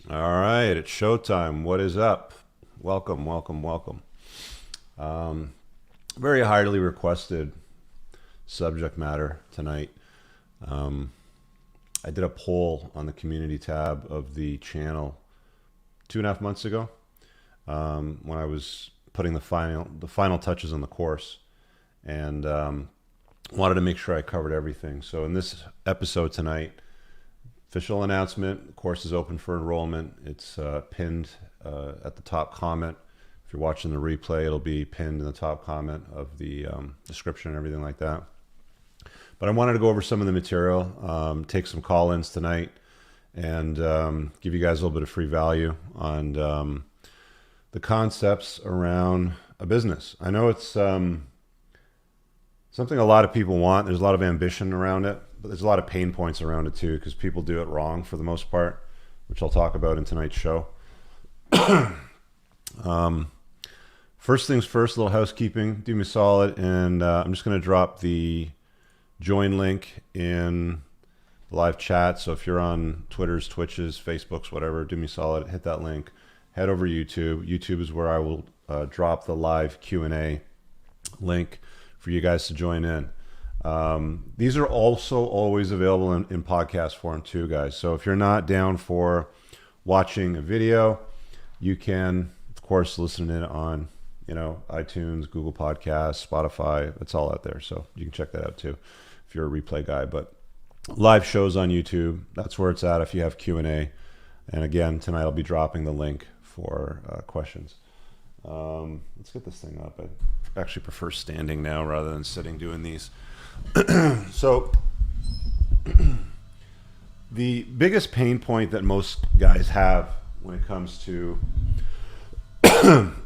All right, it's showtime. What is up? Welcome, welcome, welcome. Um, Very highly requested subject matter tonight. Um, I did a poll on the community tab of the channel 2.5 months ago when I was putting the final touches on the course, and wanted to make sure I covered everything. So in this episode tonight, official announcement: the course is open for enrollment. It's pinned at the top comment. If you're watching the replay, it'll be pinned in the top comment of the description and everything like that. But I wanted to go over some of the material, take some call-ins tonight, and give you guys a little bit of free value on the concepts around a business. I know it's something a lot of people want. There's a lot of ambition around it, but there's a lot of pain points around it too, because people do it wrong for the most part, which I'll talk about in tonight's show. First things first, a little housekeeping. Do me a solid, and I'm just going to drop the join link in the live chat. So if you're on Twitter's, Twitches, Facebooks, whatever, do me a solid, hit that link. Head over to YouTube. YouTube is where I will drop the live Q&A link for you guys to join in. These are also always available in podcast form too, guys. So if you're not down for watching a video, you can, of course, listen in on, iTunes, Google Podcasts, Spotify. It's all out there. So you can check that out too if you're a replay guy. But live shows on YouTube, that's where it's at if you have Q&A. And again, tonight I'll be dropping the link for questions. Let's get this thing up. I actually prefer standing now rather than sitting doing these. So the biggest pain point that most guys have when it comes to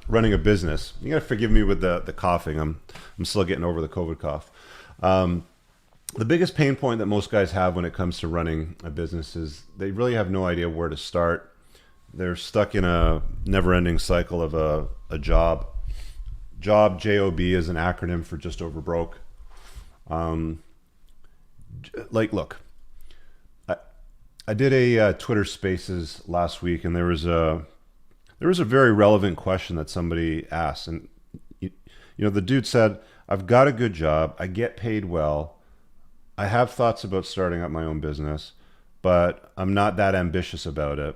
running a business, you gotta forgive me with the coughing. I'm still getting over the COVID cough. The biggest pain point that most guys have when it comes to running a business is they really have no idea where to start. They're stuck in a never-ending cycle of a job. Job, J-O-B, is an acronym for just over broke. Look, I did a Twitter Spaces last week, and there was a very relevant question that somebody asked, and the dude said, "I've got a good job, I get paid well, I have thoughts about starting up my own business, but I'm not that ambitious about it.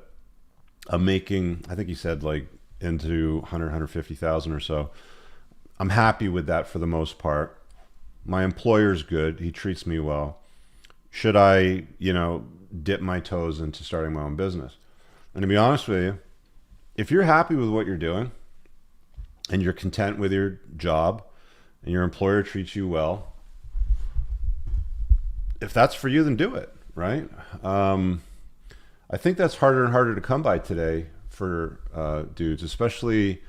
I'm making," I think he said, like into 150,000 or so. "I'm happy with that for the most part. My employer's good. He treats me well. Should I, dip my toes into starting my own business?" And to be honest with you, if you're happy with what you're doing and you're content with your job and your employer treats you well, if that's for you, then do it, right? I think that's harder and harder to come by today for dudes, especially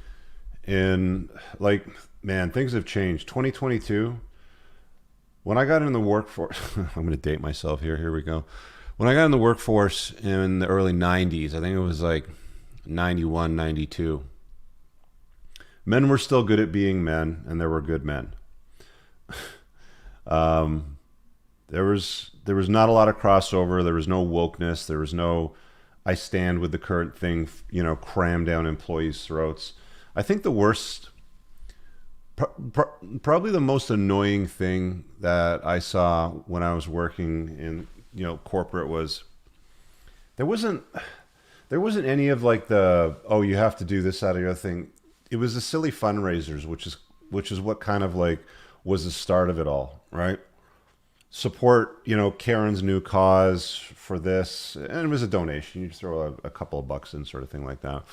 in, things have changed. 2022, when I got in the workforce, I'm going to date myself here. Here we go. When I got in the workforce in the early 90s, I think it was like 91, 92, men were still good at being men, and there were good men. There was not a lot of crossover. There was no wokeness. There was no "I stand with the current thing," crammed down employees' throats. I think the worst, probably the most annoying thing that I saw when I was working in corporate was there wasn't any of like the, "Oh, you have to do this, that, or the other thing." It was the silly fundraisers, which is what kind of like was the start of it all, right? Support, Karen's new cause for this, and it was a donation. You just throw a couple of bucks in, sort of thing like that.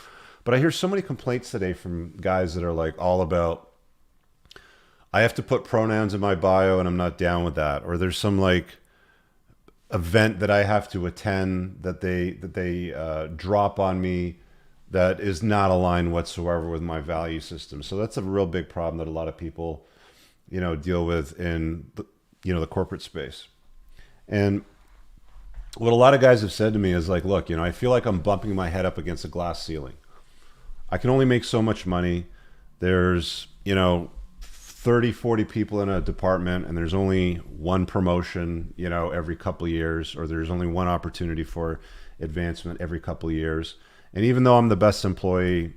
But I hear so many complaints today from guys that are like all about, "I have to put pronouns in my bio and I'm not down with that," or there's some like event that I have to attend that they drop on me that is not aligned whatsoever with my value system. So that's a real big problem that a lot of people, deal with in the corporate space. And what a lot of guys have said to me is like, "Look, I feel like I'm bumping my head up against a glass ceiling. I can only make so much money. There's, 30, 40 people in a department, and there's only one promotion, every couple of years, or there's only one opportunity for advancement every couple of years. And even though I'm the best employee,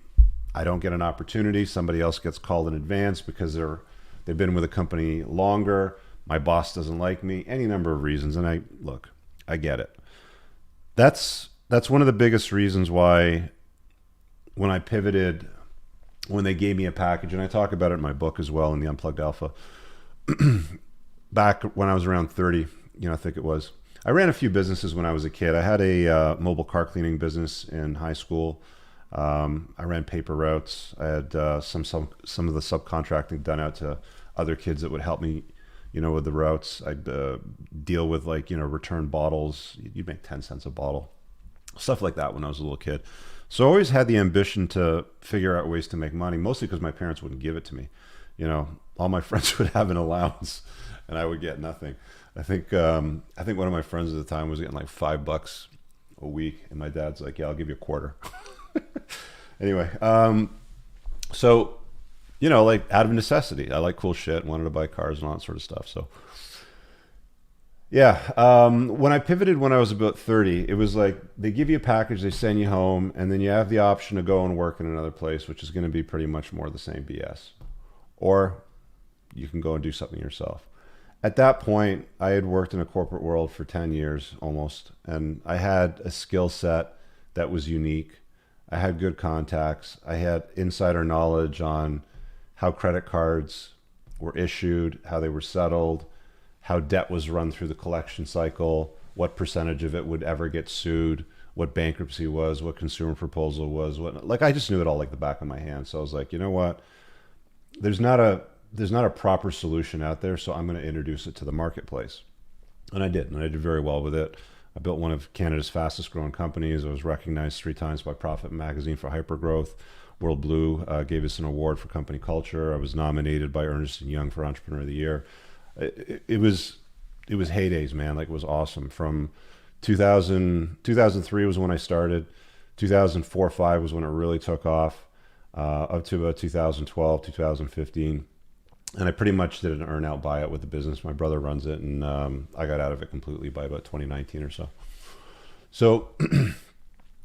I don't get an opportunity. Somebody else gets called in advance because they've been with a company longer. My boss doesn't like me, any number of reasons. And I get it. That's one of the biggest reasons why when I pivoted, when they gave me a package, and I talk about it in my book as well in the Unplugged Alpha, back when I was around 30, I think it was. I ran a few businesses when I was a kid. I had a mobile car cleaning business in high school. I ran paper routes. I had some of the subcontracting done out to other kids that would help me, with the routes. I'd deal with return bottles. You'd make 10 cents a bottle, stuff like that when I was a little kid. So I always had the ambition to figure out ways to make money, mostly because my parents wouldn't give it to me. All my friends would have an allowance and I would get nothing. I think one of my friends at the time was getting like $5 a week, and my dad's like, "Yeah, I'll give you a quarter." Anyway, so out of necessity, I like cool shit, wanted to buy cars and all that sort of stuff. So yeah, when I pivoted when I was about 30, it was like they give you a package, they send you home, and then you have the option to go and work in another place, which is going to be pretty much more the same BS, or you can go and do something yourself. At that point, I had worked in a corporate world for 10 years almost, and I had a skill set that was unique. I had good contacts. I had insider knowledge on how credit cards were issued, how they were settled, how debt was run through the collection cycle, what percentage of it would ever get sued, what bankruptcy was, what consumer proposal was, I just knew it all like the back of my hand. So I was like, you know what? There's not a proper solution out there, so I'm going to introduce it to the marketplace. And I did very well with it. I built one of Canada's fastest growing companies. I was recognized 3 times by Profit Magazine for hypergrowth. World Blue gave us an award for company culture. I was nominated by Ernst & Young for Entrepreneur of the Year. It was heydays, man. It was awesome. From 2003 was when I started. 2004-05 was when it really took off, up to about 2012, 2015. And I pretty much did an earn-out buyout with the business. My brother runs it, and I got out of it completely by about 2019 or so. So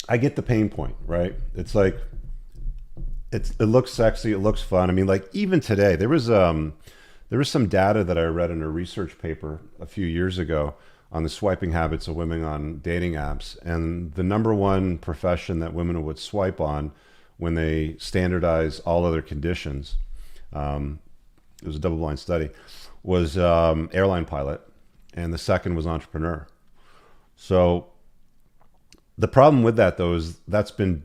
I get the pain point, right? It's like, it looks sexy, it looks fun. I mean, even today, there was some data that I read in a research paper a few years ago on the swiping habits of women on dating apps. And the number one profession that women would swipe on when they standardize all other conditions, it was a double-blind study, was airline pilot, and the second was entrepreneur. So the problem with that, though, is that's been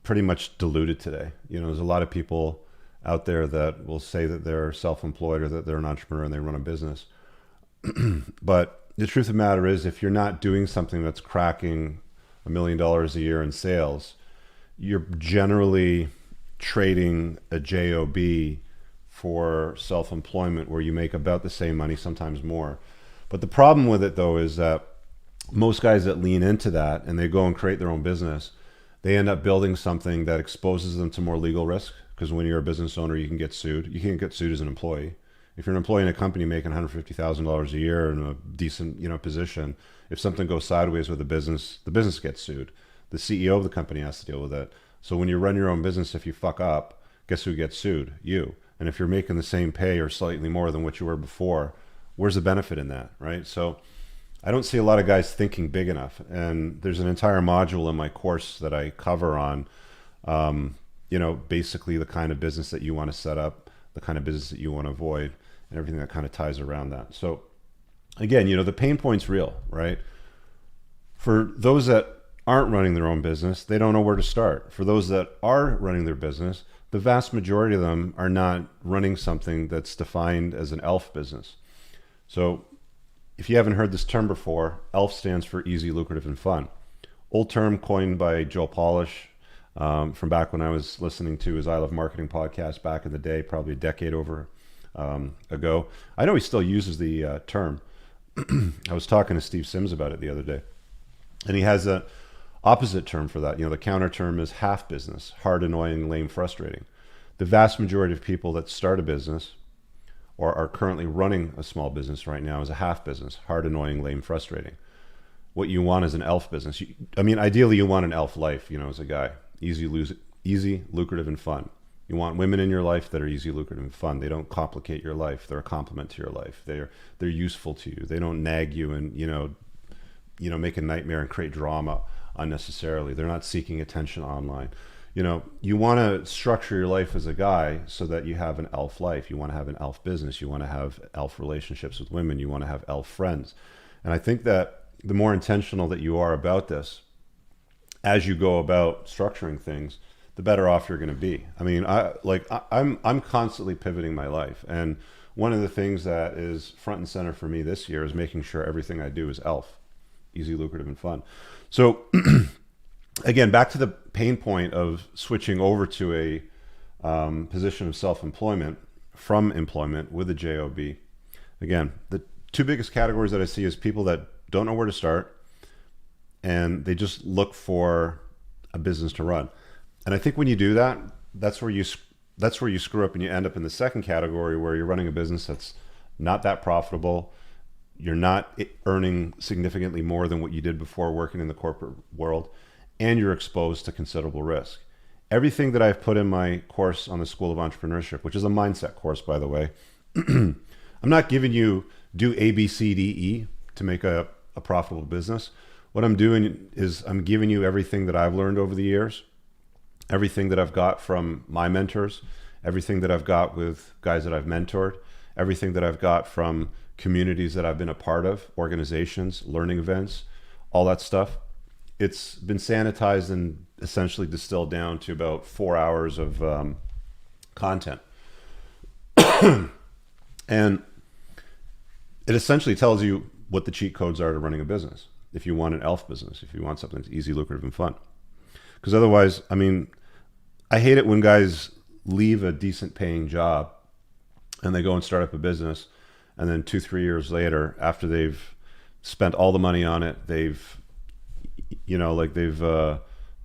pretty much diluted today. There's a lot of people out there that will say that they're self-employed or that they're an entrepreneur and they run a business. But the truth of the matter is, if you're not doing something that's cracking $1 million a year in sales, you're generally trading a job for self-employment, where you make about the same money, sometimes more. But the problem with it, though, is that most guys that lean into that and they go and create their own business, they end up building something that exposes them to more legal risk, because when you're a business owner, you can get sued. You can't get sued as an employee. If you're an employee in a company making $150,000 a year in a decent position, if something goes sideways with the business gets sued. The CEO of the company has to deal with it. So when you run your own business, if you fuck up, guess who gets sued? You. And if you're making the same pay or slightly more than what you were before, where's the benefit in that, right? So I don't see a lot of guys thinking big enough. And there's an entire module in my course that I cover on, basically the kind of business that you want to set up, the kind of business that you want to avoid, and everything that kind of ties around that. So again, the pain point's real, right? For those that aren't running their own business, they don't know where to start. For those that are running their business, the vast majority of them are not running something that's defined as an ELF business. So if you haven't heard this term before, ELF stands for easy, lucrative, and fun. Old term coined by Joe Polish from back when I was listening to his I Love Marketing podcast back in the day, probably a decade over ago. I know he still uses the term. I was talking to Steve Sims about it the other day, and he has a opposite term for that. The counter term is half business: hard, annoying, lame, frustrating. The vast majority of people that start a business or are currently running a small business right now is a half business: hard, annoying, lame, frustrating. what you want is an elf business. I mean, ideally you want an elf life, you know, as a guy. Easy, lucrative, and fun. You want women in your life that are easy, lucrative, and fun. They don't complicate your life. They're a complement to your life. They're useful to you. They don't nag you and, you know, make a nightmare and create drama unnecessarily. They're not seeking attention online. You know, you want to structure your life as a guy so that you have an elf life. You want to have an elf business. You want to have elf relationships with women. You want to have elf friends. And I think that the more intentional that you are about this, as you go about structuring things, the better off you're going to be. I mean, I'm constantly pivoting my life. And one of the things that is front and center for me this year is making sure everything I do is elf, easy, lucrative, and fun. So again, back to the pain point of switching over to a position of self-employment from employment with a job. Again, the two biggest categories that I see is people that don't know where to start and they just look for a business to run. And I think when you do that, that's where you screw up, and you end up in the second category where you're running a business that's not that profitable. You're not earning significantly more than what you did before working in the corporate world, and you're exposed to considerable risk. Everything that I've put in my course on the School of Entrepreneurship, which is a mindset course, by the way, I'm not giving you do A, B, C, D, E to make a profitable business. What I'm doing is I'm giving you everything that I've learned over the years, everything that I've got from my mentors, everything that I've got with guys that I've mentored, everything that I've got from communities that I've been a part of, organizations, learning events, all that stuff. It's been sanitized and essentially distilled down to about 4 hours of content. And it essentially tells you what the cheat codes are to running a business. If you want an elf business, if you want something that's easy, lucrative, and fun. Because otherwise, I mean, I hate it when guys leave a decent paying job and they go and start up a business, and then 2-3 years later, after they've spent all the money on it, they've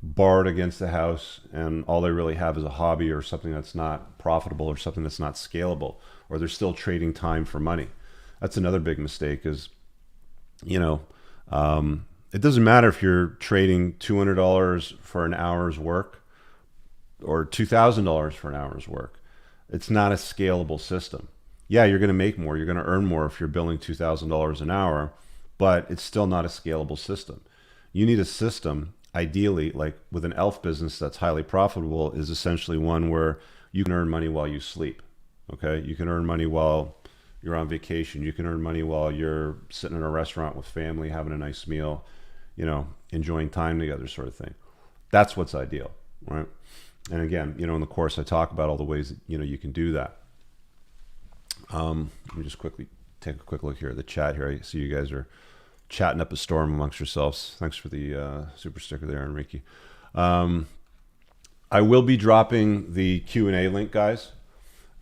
borrowed against the house, and all they really have is a hobby or something that's not profitable or something that's not scalable, or they're still trading time for money. That's another big mistake is, it doesn't matter if you're trading $200 for an hour's work or $2,000 for an hour's work. It's not a scalable system. Yeah, you're going to make more. You're going to earn more if you're billing $2,000 an hour, but it's still not a scalable system. You need a system, ideally, like with an elf business that's highly profitable, is essentially one where you can earn money while you sleep. Okay? You can earn money while you're on vacation. You can earn money while you're sitting in a restaurant with family, having a nice meal, enjoying time together, sort of thing. That's what's ideal, right? And again, in the course, I talk about all the ways that, you can do that. Let me just quickly take a quick look here at the chat here. I see you guys are chatting up a storm amongst yourselves. Thanks for the super sticker there, Enrique. I will be dropping the Q&A link, guys.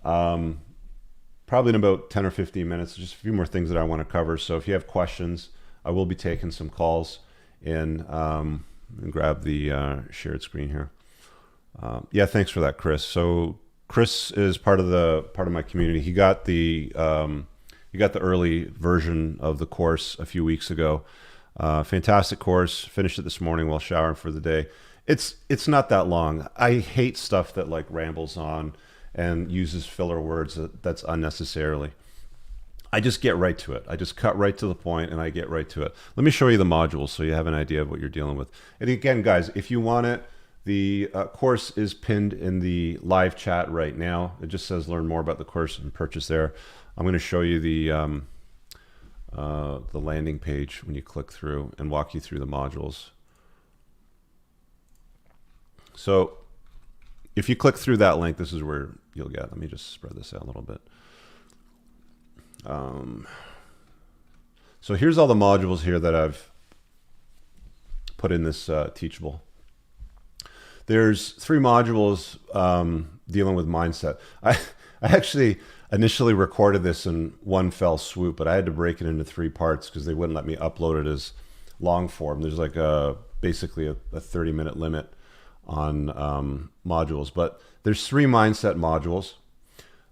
Probably in about 10 or 15 minutes. Just a few more things that I want to cover. So if you have questions, I will be taking some calls and grab the shared screen here. Yeah, thanks for that, Chris. So Chris is part of my community. He got the early version of the course a few weeks ago. Fantastic course. Finished it this morning while showering for the day. It's not that long. I hate stuff that like rambles on and uses filler words that's unnecessarily. I just get right to it. I just cut right to the point and I get right to it. Let me show you the modules so you have an idea of what you're dealing with. And again, guys, if you want it, the course is pinned in the live chat right now. It just says learn more about the course and purchase there. I'm going to show you the landing page when you click through and walk you through the modules. So if you click through that link, this is where you'll get. Let me just spread this out a little bit. So here's all the modules here that I've put in this Teachable. There's 3 modules dealing with mindset. I actually initially recorded this in one fell swoop, but I had to break it into 3 parts because they wouldn't let me upload it as long form. There's like basically a 30-minute limit on modules, but there's 3 mindset modules.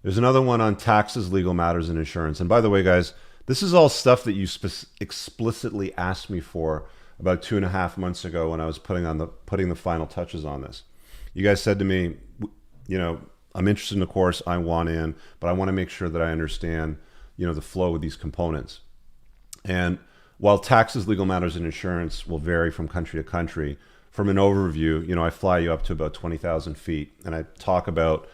There's another one on taxes, legal matters, and insurance. And by the way, guys, This is all stuff that you explicitly asked me for about 2.5 months ago when I was putting the final touches on this. You guys said to me, I'm interested in the course, I want in, but I want to make sure that I understand, the flow of these components. And while taxes, legal matters, and insurance will vary from country to country, from an overview, I fly you up to about 20,000 feet, and I talk about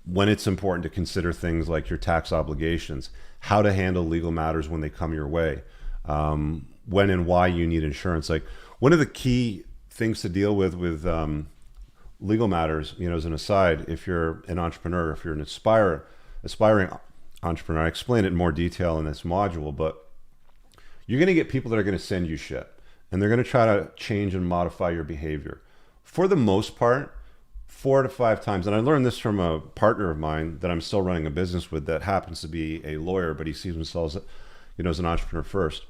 when it's important to consider things like your tax obligations, how to handle legal matters when they come your way, when and why you need insurance. Like, one of the key things to deal with legal matters, as an aside, if you're an entrepreneur, if you're an aspiring entrepreneur, I explain it in more detail in this module, but you're going to get people that are going to send you shit, and they're going to try to change and modify your behavior. For the most part, 4 to 5 times, and I learned this from a partner of mine that I'm still running a business with that happens to be a lawyer, but he sees himself as an entrepreneur first.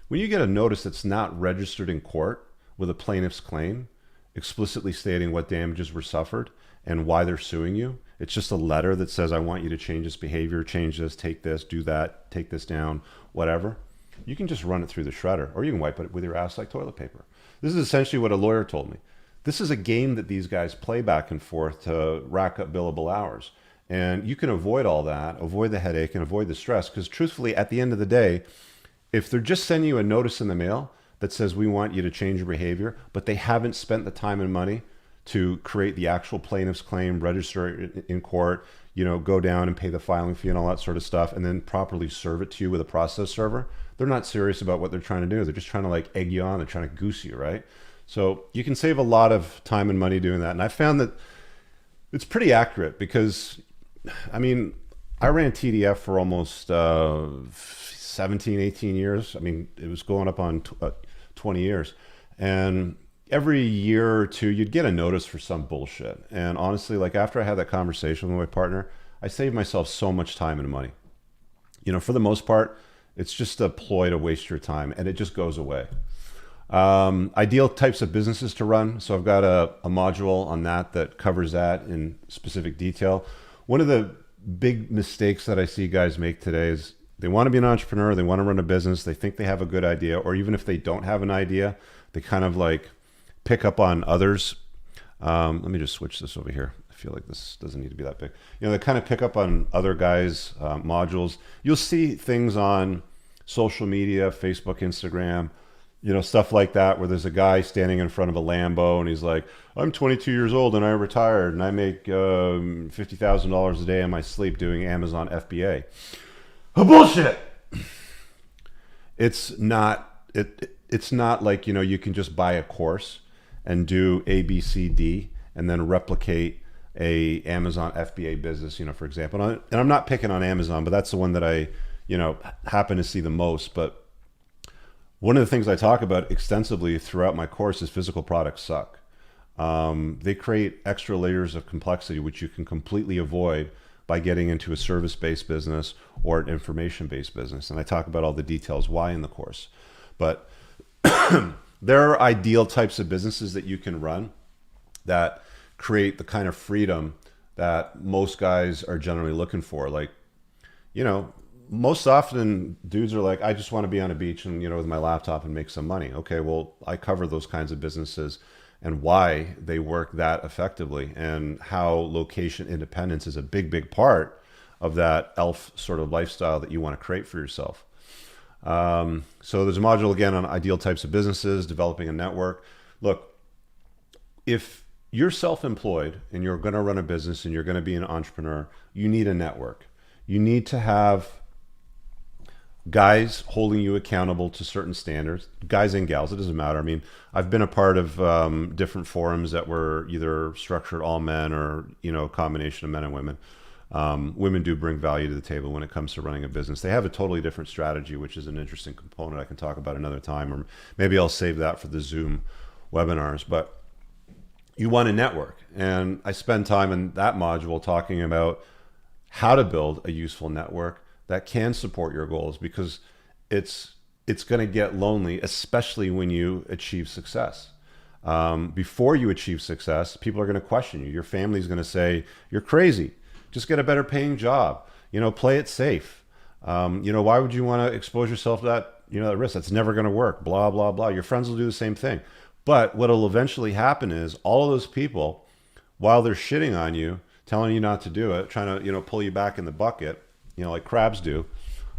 When you get a notice that's not registered in court with a plaintiff's claim, explicitly stating what damages were suffered and why they're suing you, it's just a letter that says, I want you to change this behavior, change this, take this, do that, take this down, whatever. You can just run it through the shredder, or you can wipe it with your ass like toilet paper. This is essentially what a lawyer told me. This is a game that these guys play back and forth to rack up billable hours. And you can avoid all that, avoid the headache, and avoid the stress, because truthfully, at the end of the day, if they're just sending you a notice in the mail that says we want you to change your behavior, but they haven't spent the time and money to create the actual plaintiff's claim, register it in court, go down and pay the filing fee and all that sort of stuff, and then properly serve it to you with a process server, they're not serious about what they're trying to do. They're just trying to egg you on. They're trying to goose you, right? So you can save a lot of time and money doing that. And I found that it's pretty accurate because, I ran TDF for almost 17, 18 years. It was going up on 20 years. And every year or two, you'd get a notice for some bullshit. And honestly, after I had that conversation with my partner, I saved myself so much time and money. For the most part, it's just a ploy to waste your time, and it just goes away. Ideal types of businesses to run. So I've got a module on that covers that in specific detail. One of the big mistakes that I see guys make today is they want to be an entrepreneur, they want to run a business, they think they have a good idea, or even if they don't have an idea, they kind of pick up on others. Let me just switch this over here. I feel like this doesn't need to be that big. They kind of pick up on other guys' modules. You'll see things on social media, Facebook, Instagram, stuff like that, where there's a guy standing in front of a Lambo and he's like, I'm 22 years old and I retired and I make $50,000 a day in my sleep doing Amazon FBA. Bullshit. It's not like, you can just buy a course and do A, B, C, D, and then replicate a Amazon FBA business, for example. And I'm not picking on Amazon, but that's the one that I, happen to see the most. But one of the things I talk about extensively throughout my course is physical products suck. They create extra layers of complexity, which you can completely avoid by getting into a service-based business or an information-based business. And I talk about all the details why in the course. But there are ideal types of businesses that you can run that create the kind of freedom that most guys are generally looking for. Most often dudes are like, I just want to be on a beach and, with my laptop and make some money. Okay, well, I cover those kinds of businesses and why they work that effectively, and how location independence is a big, big part of that elf sort of lifestyle that you want to create for yourself. So there's a module again on ideal types of businesses, developing a network. Look, if you're self-employed and you're going to run a business and you're going to be an entrepreneur, you need a network. You need to have guys holding you accountable to certain standards, guys and gals, it doesn't matter. I've been a part of different forums that were either structured all men or, a combination of men and women. Women do bring value to the table when it comes to running a business. They have a totally different strategy, which is an interesting component I can talk about another time, or maybe I'll save that for the Zoom webinars. But you want a network. And I spend time in that module talking about how to build a useful network that can support your goals, because it's going to get lonely, especially when you achieve success. Before you achieve success, people are going to question you. Your family's going to say, you're crazy. Just get a better paying job. Play it safe. Why would you want to expose yourself to that risk? That's never going to work, blah, blah, blah. Your friends will do the same thing. But what will eventually happen is all of those people, while they're shitting on you, telling you not to do it, trying to, pull you back in the bucket, like crabs do,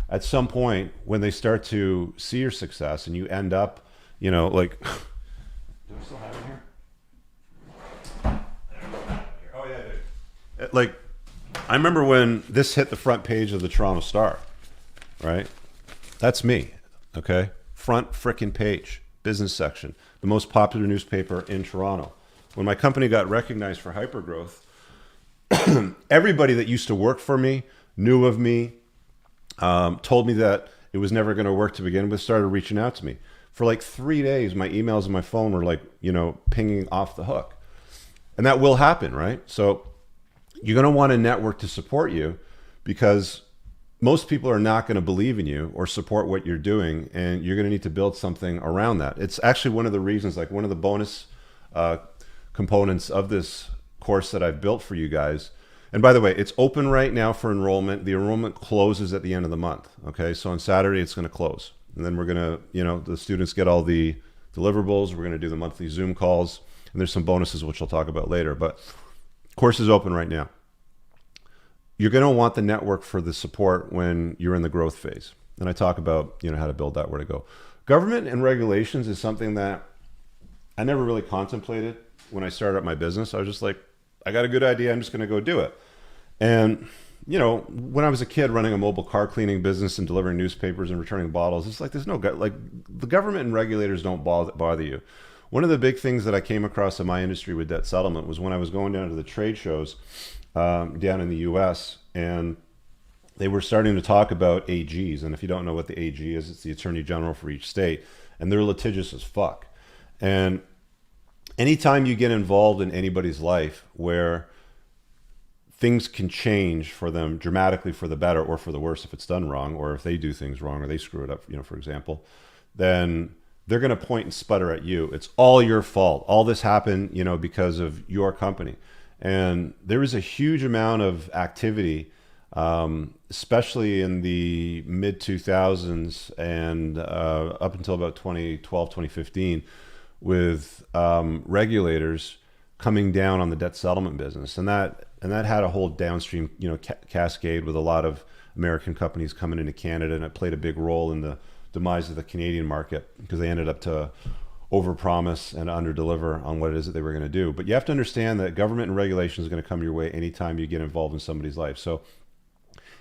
at some point when they start to see your success and you end up, like, do I still have it here? Oh yeah, dude. Like, I remember when this hit the front page of the Toronto Star, right? That's me, okay? Front frickin' page, business section, the most popular newspaper in Toronto. When my company got recognized for hypergrowth, everybody that used to work for me, knew of me, told me that it was never going to work to begin with, started reaching out to me. For like 3 days, my emails and my phone were like, pinging off the hook. And that will happen, right? So you're going to want a network to support you, because most people are not going to believe in you or support what you're doing, and you're going to need to build something around that. It's actually one of the reasons, like one of the bonus components of this course that I've built for you guys. And by the way, it's open right now for enrollment. The enrollment closes at the end of the month. Okay, so on Saturday it's going to close, and then we're going to, the students get all the deliverables. We're going to do the monthly Zoom calls, and there's some bonuses which I'll talk about later. But course is open right now. You're going to want the network for the support when you're in the growth phase. And I talk about, how to build that, where to go. Government and regulations is something that I never really contemplated when I started up my business. I was just like, I got a good idea, I'm just going to go do it. And, when I was a kid running a mobile car cleaning business and delivering newspapers and returning bottles, it's like, the government and regulators don't bother you. One of the big things that I came across in my industry with debt settlement was when I was going down to the trade shows down in the US, and they were starting to talk about AGs. And if you don't know what the AG is, it's the Attorney General for each state, and they're litigious as fuck. And anytime you get involved in anybody's life where things can change for them dramatically for the better or for the worse if it's done wrong, or if they do things wrong or they screw it up, for example, then they're going to point and sputter at you. It's all your fault. All this happened, because of your company. And there was a huge amount of activity, especially in the mid 2000s and up until about 2012, 2015, with regulators coming down on the debt settlement business. And that had a whole downstream, cascade with a lot of American companies coming into Canada, and it played a big role in the demise of the Canadian market, because they ended up to overpromise and underdeliver on what it is that they were going to do. But you have to understand that government and regulation is going to come your way anytime you get involved in somebody's life. So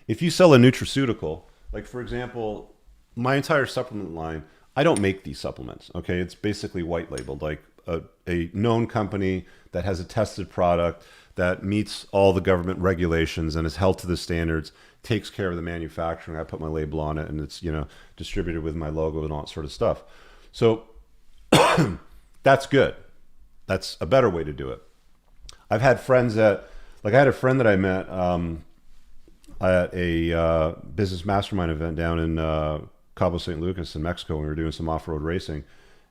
if you sell a nutraceutical, like for example, my entire supplement line, I don't make these supplements. Okay, it's basically white labeled, like a known company that has a tested product that meets all the government regulations and is held to the standards, takes care of the manufacturing. I put my label on it, and it's, distributed with my logo and all that sort of stuff. So that's good. That's a better way to do it. I've had friends I had a friend that I met at a business mastermind event down in Cabo San Lucas in Mexico. We were doing some off-road racing,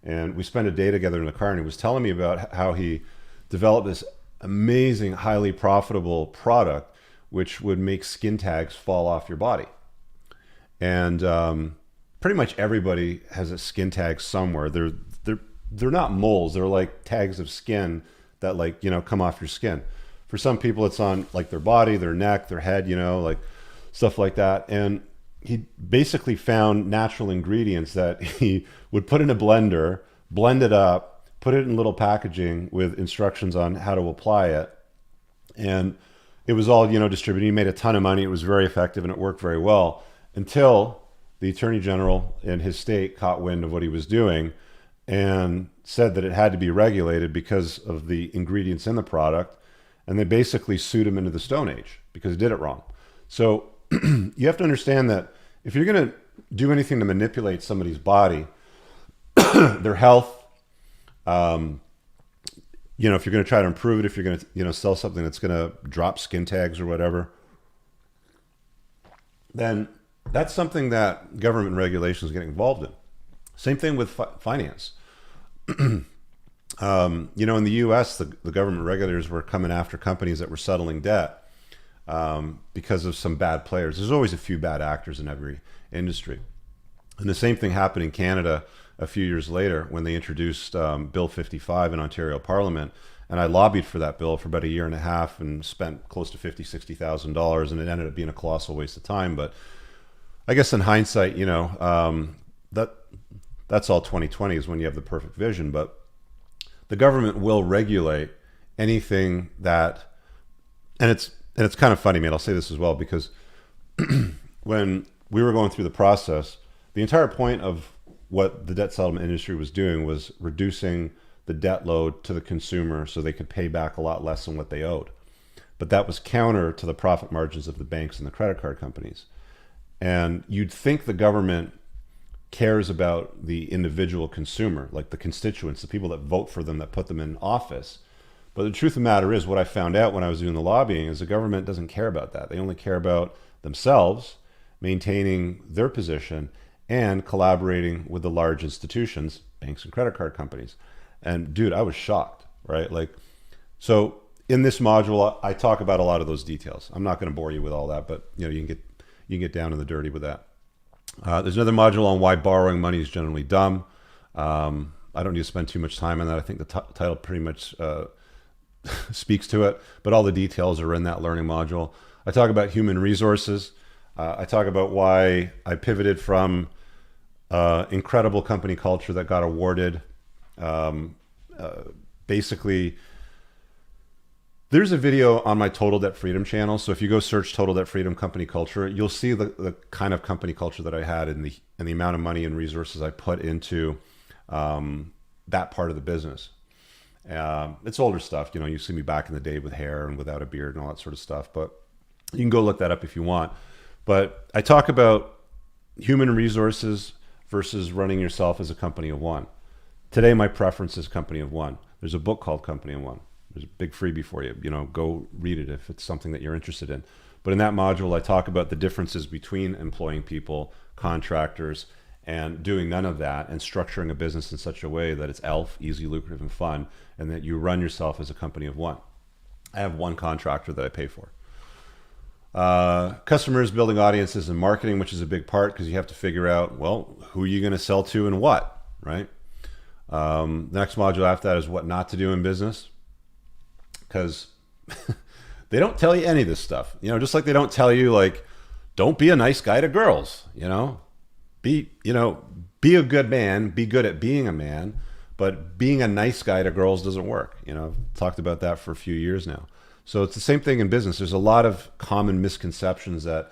and we spent a day together in the car, and he was telling me about how he developed this amazing, highly profitable product which would make skin tags fall off your body. And pretty much everybody has a skin tag somewhere. They're not moles, they're like tags of skin that come off your skin. For some people it's on like their body, their neck, their head, like stuff like that. And he basically found natural ingredients that he would put in a blender, blend it up, put it in little packaging with instructions on how to apply it. And it was all, distributed. He made a ton of money. It was very effective and it worked very well, until the Attorney General in his state caught wind of what he was doing and said that it had to be regulated because of the ingredients in the product. And they basically sued him into the Stone Age because he did it wrong. So you have to understand that if you're going to do anything to manipulate somebody's body, their health, if you're going to try to improve it, if you're going to, sell something that's going to drop skin tags or whatever, then that's something that government regulations get involved in. Same thing with finance. In the US, the government regulators were coming after companies that were settling debt. because of some bad players. There's always a few bad actors in every industry. And the same thing happened in Canada a few years later when they introduced Bill 55 in Ontario Parliament. And I lobbied for that bill for about a year and a half and spent close to $50,000-$60,000, and it ended up being a colossal waste of time. But I guess in hindsight, that's all 2020 is when you have the perfect vision. But the government will regulate anything that, and it's kind of funny, man. I'll say this as well, because when we were going through the process, the entire point of what the debt settlement industry was doing was reducing the debt load to the consumer so they could pay back a lot less than what they owed. But that was counter to the profit margins of the banks and the credit card companies. And you'd think the government cares about the individual consumer, like the constituents, the people that vote for them, that put them in office. But the truth of the matter is, what I found out when I was doing the lobbying is the government doesn't care about that. They only care about themselves, maintaining their position, and collaborating with the large institutions, banks and credit card companies. And dude, I was shocked, right? Like, so in this module, I talk about a lot of those details. I'm not going to bore you with all that, but you can get down in the dirty with that. There's another module on why borrowing money is generally dumb. I don't need to spend too much time on that. I think the title pretty much speaks to it, but all the details are in that learning module. I talk about human resources. I talk about why I pivoted from incredible company culture that got awarded. Basically, there's a video on my Total Debt Freedom channel. So if you go search Total Debt Freedom company culture, you'll see the kind of company culture that I had and the amount of money and resources I put into that part of the business. It's older stuff. You see me back in the day with hair and without a beard and all that sort of stuff. But you can go look that up if you want. But I talk about human resources versus running yourself as a company of one. Today, my preference is company of one. There's a book called Company of One. There's a big freebie for you. Go read it if it's something that you're interested in. But in that module, I talk about the differences between employing people, contractors, and doing none of that, and structuring a business in such a way that it's easy, lucrative, and fun, and that you run yourself as a company of one. I have one contractor that I pay for. Customers, building audiences, and marketing, which is a big part because you have to figure out, well, who are you going to sell to and what, right? The next module after that is what not to do in business, because they don't tell you any of this stuff. Just like they don't tell you, like, don't be a nice guy to girls. Be a good man, be good at being a man, but being a nice guy to girls doesn't work. I've talked about that for a few years now. So it's the same thing in business. There's a lot of common misconceptions that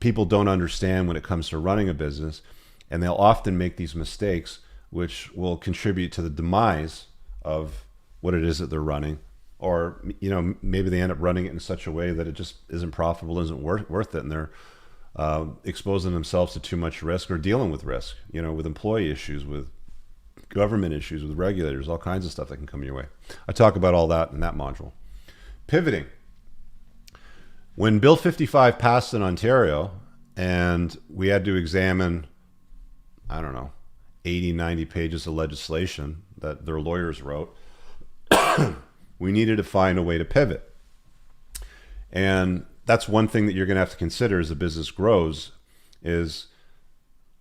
people don't understand when it comes to running a business, and they'll often make these mistakes, which will contribute to the demise of what it is that they're running. Or, maybe they end up running it in such a way that it just isn't profitable, isn't worth it, and they're exposing themselves to too much risk or dealing with risk, with employee issues, with government issues, with regulators, all kinds of stuff that can come your way. I talk about all that in that module. Pivoting. When Bill 55 passed in Ontario and we had to examine, 80, 90 pages of legislation that their lawyers wrote, we needed to find a way to pivot. And that's one thing that you're going to have to consider as the business grows, is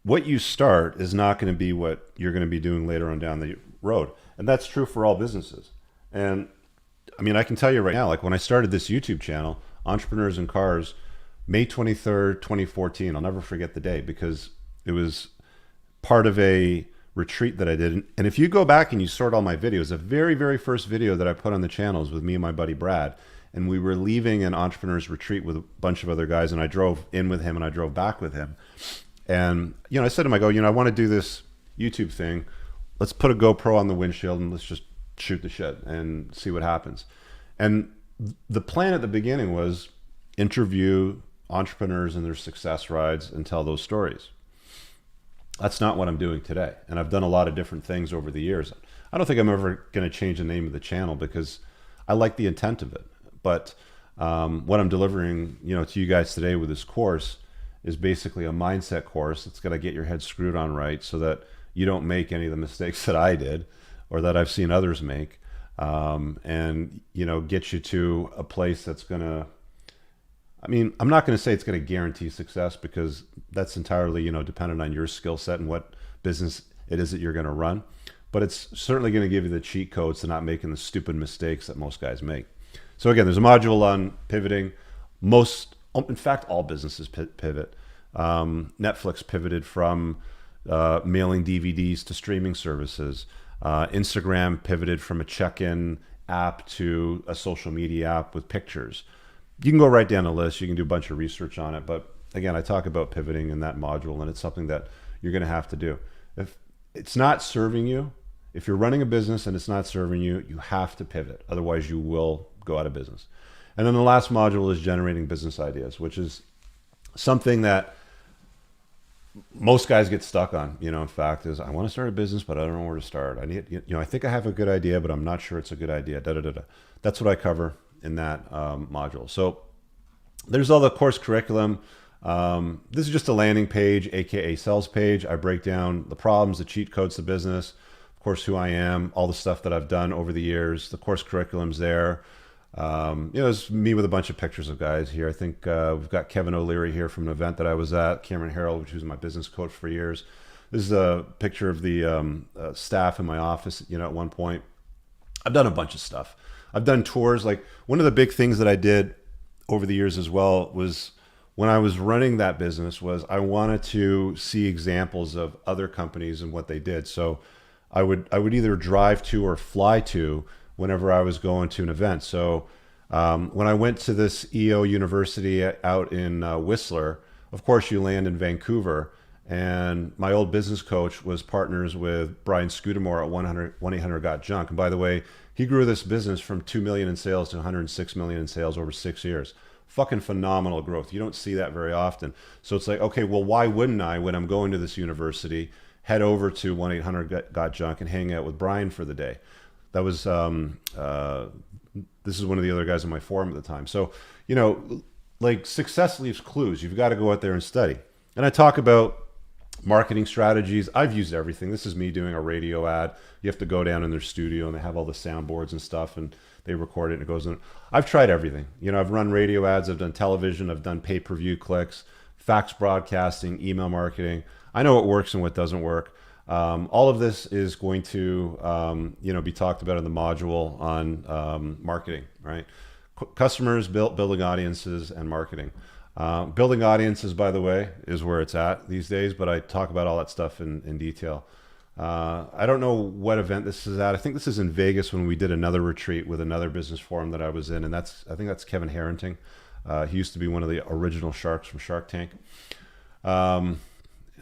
what you start is not going to be what you're going to be doing later on down the road. And that's true for all businesses. And I can tell you right now, like when I started this YouTube channel, Entrepreneurs in Cars, May 23rd, 2014, I'll never forget the day, because it was part of a retreat that I did. And if you go back and you sort all my videos, the very, very first video that I put on the channel was with me and my buddy Brad. And we were leaving an entrepreneur's retreat with a bunch of other guys, and I drove in with him and I drove back with him. And, I said to him, I want to do this YouTube thing. Let's put a GoPro on the windshield and let's just shoot the shit and see what happens. And the plan at the beginning was interview entrepreneurs and their success rides and tell those stories. That's not what I'm doing today. And I've done a lot of different things over the years. I don't think I'm ever going to change the name of the channel because I like the intent of it. But what I'm delivering, to you guys today with this course is basically a mindset course. It's got to get your head screwed on right so that you don't make any of the mistakes that I did or that I've seen others make, and get you to a place that's going to I mean, I'm not going to say it's going to guarantee success because that's entirely, dependent on your skill set and what business it is that you're going to run. But it's certainly going to give you the cheat codes to not making the stupid mistakes that most guys make. So again, there's a module on pivoting. In fact, all businesses pivot. Netflix pivoted from mailing DVDs to streaming services. Instagram pivoted from a check-in app to a social media app with pictures. You can go right down the list. You can do a bunch of research on it. But again, I talk about pivoting in that module, and it's something that you're going to have to do. If it's not serving you, if you're running a business and it's not serving you, you have to pivot. Otherwise, you will go out of business. And then the last module is generating business ideas, which is something that most guys get stuck on. In fact, is I want to start a business, but I don't know where to start. I think I have a good idea, but I'm not sure it's a good idea. That's what I cover in that module. So there's all the course curriculum. This is just a landing page, aka sales page. I break down the problems, the cheat codes to business, of course, who I am, all the stuff that I've done over the years. The course curriculum's there. It's me with a bunch of pictures of guys here. I think we've got Kevin O'Leary here from an event that I was at, Cameron Harrell, which was my business coach for years. This is a picture of the staff in my office, at one point. I've done a bunch of stuff. I've done tours. Like one of the big things that I did over the years as well was when I was running that business was I wanted to see examples of other companies and what they did. So I would either drive to or fly to whenever I was going to an event. So when I went to this EO university out in Whistler, of course you land in Vancouver, and my old business coach was partners with Brian Scudamore at 1-800-GOT-JUNK. And by the way, he grew this business from 2 million in sales to 106 million in sales over 6 years. Fucking phenomenal growth. You don't see that very often. So it's like, okay, well, why wouldn't I, when I'm going to this university, head over to 1-800-GOT-JUNK and hang out with Brian for the day? That was, this is one of the other guys on my forum at the time. So, like success leaves clues. You've got to go out there and study. And I talk about marketing strategies. I've used everything. This is me doing a radio ad. You have to go down in their studio and they have all the soundboards and stuff and they record it and it goes in. I've tried everything. I've run radio ads. I've done television. I've done pay-per-view clicks, fax broadcasting, email marketing. I know what works and what doesn't work. All of this is going to, be talked about in the module on marketing, right? Customers, building audiences, and marketing. Building audiences, by the way, is where it's at these days, but I talk about all that stuff in detail. I don't know what event this is at. I think this is in Vegas when we did another retreat with another business forum that I was in, and I think that's Kevin Harrington. He used to be one of the original sharks from Shark Tank.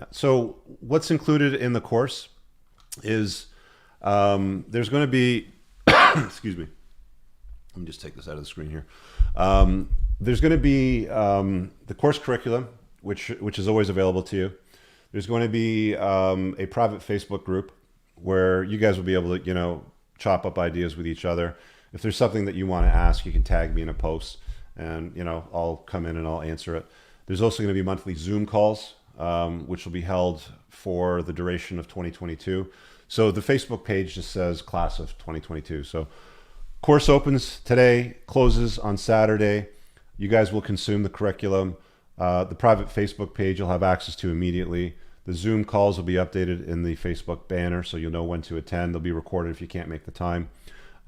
So what's included in the course is there's going to be, excuse me, let me just take this out of the screen here. There's going to be the course curriculum, which is always available to you. There's going to be a private Facebook group where you guys will be able to, chop up ideas with each other. If there's something that you want to ask, you can tag me in a post and, I'll come in and I'll answer it. There's also going to be monthly Zoom calls, which will be held for the duration of 2022. So the Facebook page just says class of 2022. So course opens today, closes on Saturday. You guys will consume the curriculum. The private Facebook page you'll have access to immediately. The Zoom calls will be updated in the Facebook banner, so you'll know when to attend. They'll be recorded if you can't make the time.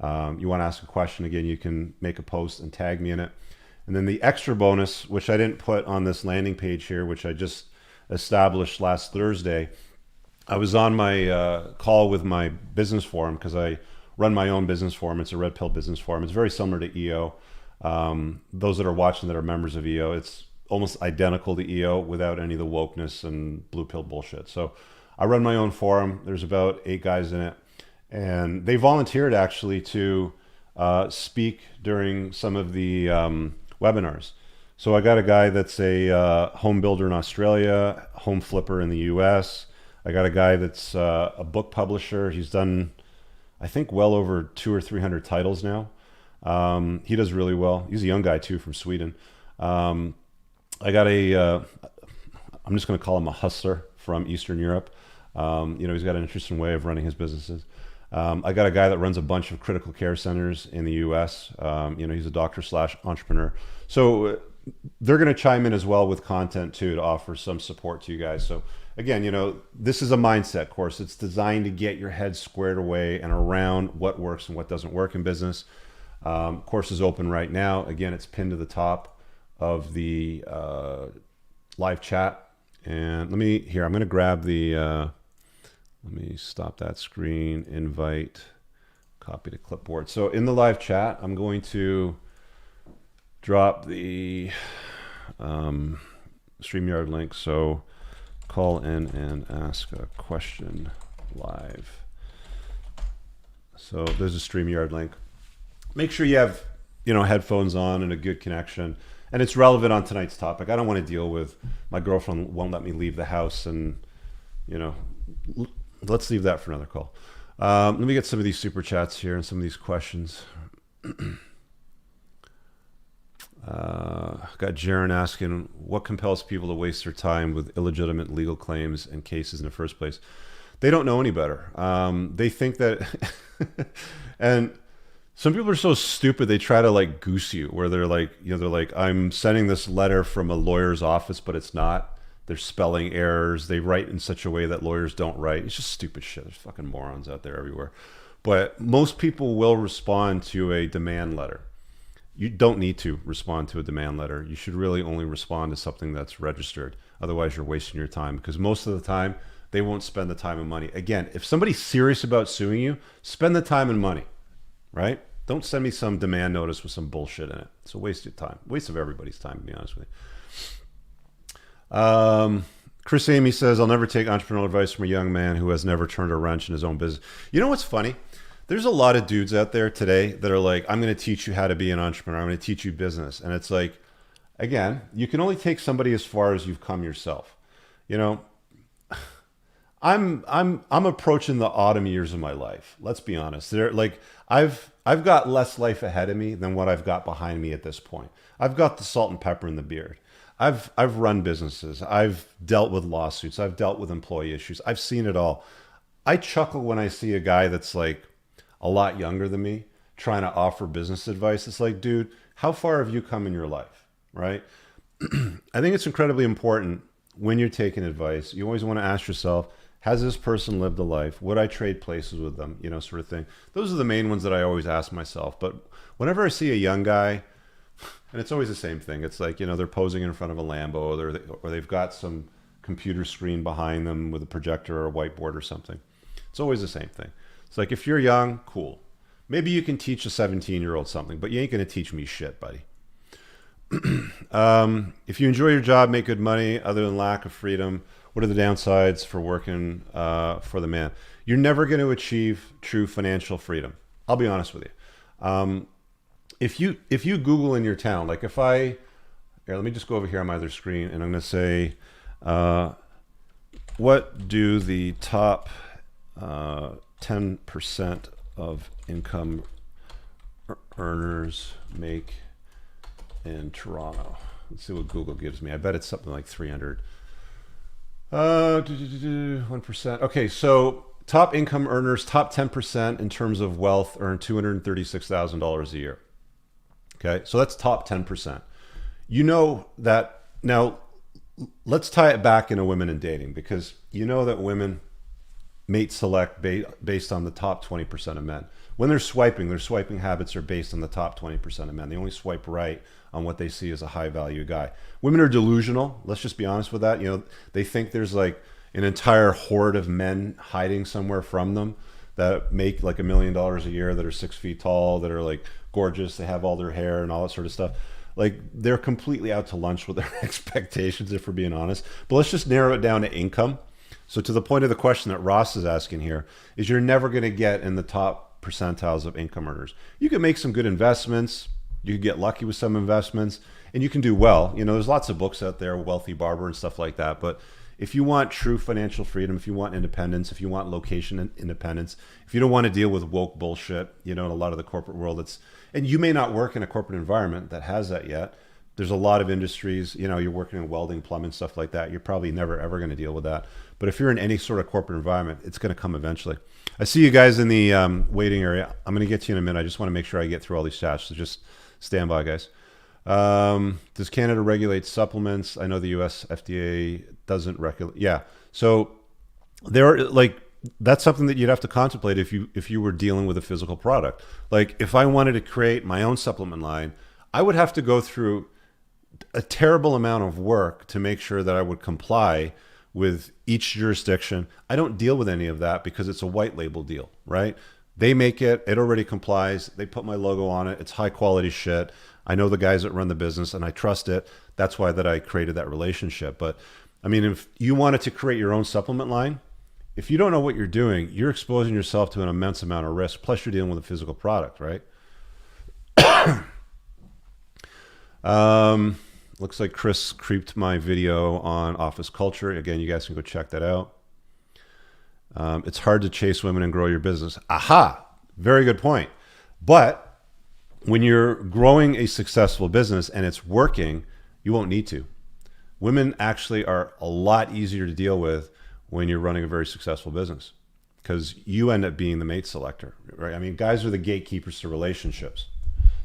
You want to ask a question, again, you can make a post and tag me in it. And then the extra bonus, which I didn't put on this landing page here, which I just established last Thursday. I was on my call with my business forum because I run my own business forum. It's a Red Pill business forum. It's very similar to EO. Those that are watching that are members of EO, it's almost identical to EO without any of the wokeness and blue pill bullshit. So I run my own forum. There's about 8 guys in it. And they volunteered actually to speak during some of the webinars. So I got a guy that's a home builder in Australia, home flipper in the US. I got a guy that's a book publisher. He's done, I think, well over 200 or 300 titles now. He does really well. He's a young guy too, from Sweden. I got I'm just going to call him a hustler from Eastern Europe. He's got an interesting way of running his businesses. I got a guy that runs a bunch of critical care centers in the US. He's a doctor / entrepreneur. So they're going to chime in as well with content too to offer some support to you guys. So again, this is a mindset course. It's designed to get your head squared away and around what works and what doesn't work in business. Course is open right now. Again, it's pinned to the top of the live chat. And I'm going to grab the, let me stop that screen, invite, copy to clipboard. So in the live chat, I'm going to drop the StreamYard link. So call in and ask a question live. So there's a StreamYard link. Make sure you have, headphones on and a good connection. And it's relevant on tonight's topic. I don't want to deal with my girlfriend won't let me leave the house and, let's leave that for another call. Let me get some of these super chats here and some of these questions. Got Jaron asking, what compels people to waste their time with illegitimate legal claims and cases in the first place? They don't know any better. They think that, and some people are so stupid, they try to like goose you, where they're like, I'm sending this letter from a lawyer's office, but it's not. There's spelling errors. They write in such a way that lawyers don't write. It's just stupid shit. There's fucking morons out there everywhere. But most people will respond to a demand letter. You don't need to respond to a demand letter. You should really only respond to something that's registered. Otherwise, you're wasting your time, because most of the time, they won't spend the time and money. Again, if somebody's serious about suing you, spend the time and money. Right? Don't send me some demand notice with some bullshit in it. It's a waste of time. Waste of everybody's time, to be honest with you. Chris Amy says, I'll never take entrepreneurial advice from a young man who has never turned a wrench in his own business. You know what's funny? There's a lot of dudes out there today that are like, I'm going to teach you how to be an entrepreneur. I'm going to teach you business. And it's like, again, you can only take somebody as far as you've come yourself. I'm approaching the autumn years of my life. Let's be honest. I've got less life ahead of me than what I've got behind me at this point. I've got the salt and pepper in the beard. I've run businesses. I've dealt with lawsuits. I've dealt with employee issues. I've seen it all. I chuckle when I see a guy that's like a lot younger than me trying to offer business advice. It's like, dude, how far have you come in your life, right? I think it's incredibly important when you're taking advice. You always want to ask yourself, has this person lived a life? Would I trade places with them? Sort of thing. Those are the main ones that I always ask myself. But whenever I see a young guy, and it's always the same thing. It's like, they're posing in front of a Lambo, or they've got some computer screen behind them with a projector or a whiteboard or something. It's always the same thing. It's like, if you're young, cool. Maybe you can teach a 17-year-old something, but you ain't going to teach me shit, buddy. If you enjoy your job, make good money, other than lack of freedom, what are the downsides for working for the man? You're never going to achieve true financial freedom. I'll be honest with you. If you Google in your town, like here, let me just go over here on my other screen, and I'm going to say, what do the top 10% of income earners make in Toronto? Let's see what Google gives me. I bet it's something like 300. 1%. Okay, so top income earners, top 10% in terms of wealth, earn $236,000 a year. Okay, so that's top 10%. That now. Let's tie it back into women and dating, because that women mate select based on the top 20% of men. When they're swiping, their swiping habits are based on the top 20% of men. They only swipe right on what they see as a high value guy. Women are delusional. Let's just be honest with that. They think there's like an entire horde of men hiding somewhere from them that make like $1 million a year, that are 6 feet tall, that are like gorgeous. They have all their hair and all that sort of stuff. Like, they're completely out to lunch with their expectations, if we're being honest. But let's just narrow it down to income. So to the point of the question that Ross is asking here, is you're never going to get in the top percentiles of income earners. You can make some good investments. You can get lucky with some investments, and you can do well. There's lots of books out there, Wealthy Barber and stuff like that. But if you want true financial freedom, if you want independence, if you want location independence, if you don't want to deal with woke bullshit, in a lot of the corporate world, and you may not work in a corporate environment that has that yet. There's a lot of industries, you're working in welding, plumbing, stuff like that. You're probably never, ever going to deal with that. But if you're in any sort of corporate environment, it's going to come eventually. I see you guys in the waiting area. I'm going to get to you in a minute. I just want to make sure I get through all these chats. So just stand by, guys. Does Canada regulate supplements? I know the U.S. FDA doesn't regulate. Yeah, so there are like that's something that you'd have to contemplate if you were dealing with a physical product. Like if I wanted to create my own supplement line, I would have to go through a terrible amount of work to make sure that I would comply with each jurisdiction. I don't deal with any of that because it's a white label deal, right? They make it, it already complies. They put my logo on it. It's high quality shit. I know the guys that run the business and I trust it. That's why that I created that relationship. But I mean, if you wanted to create your own supplement line, if you don't know what you're doing, you're exposing yourself to an immense amount of risk. Plus you're dealing with a physical product, right? Looks like Chris creeped my video on office culture. Again, you guys can go check that out. It's hard to chase women and grow your business. Aha, very good point. But when you're growing a successful business and it's working, you won't need to. Women actually are a lot easier to deal with when you're running a very successful business because you end up being the mate selector, right? I mean, guys are the gatekeepers to relationships.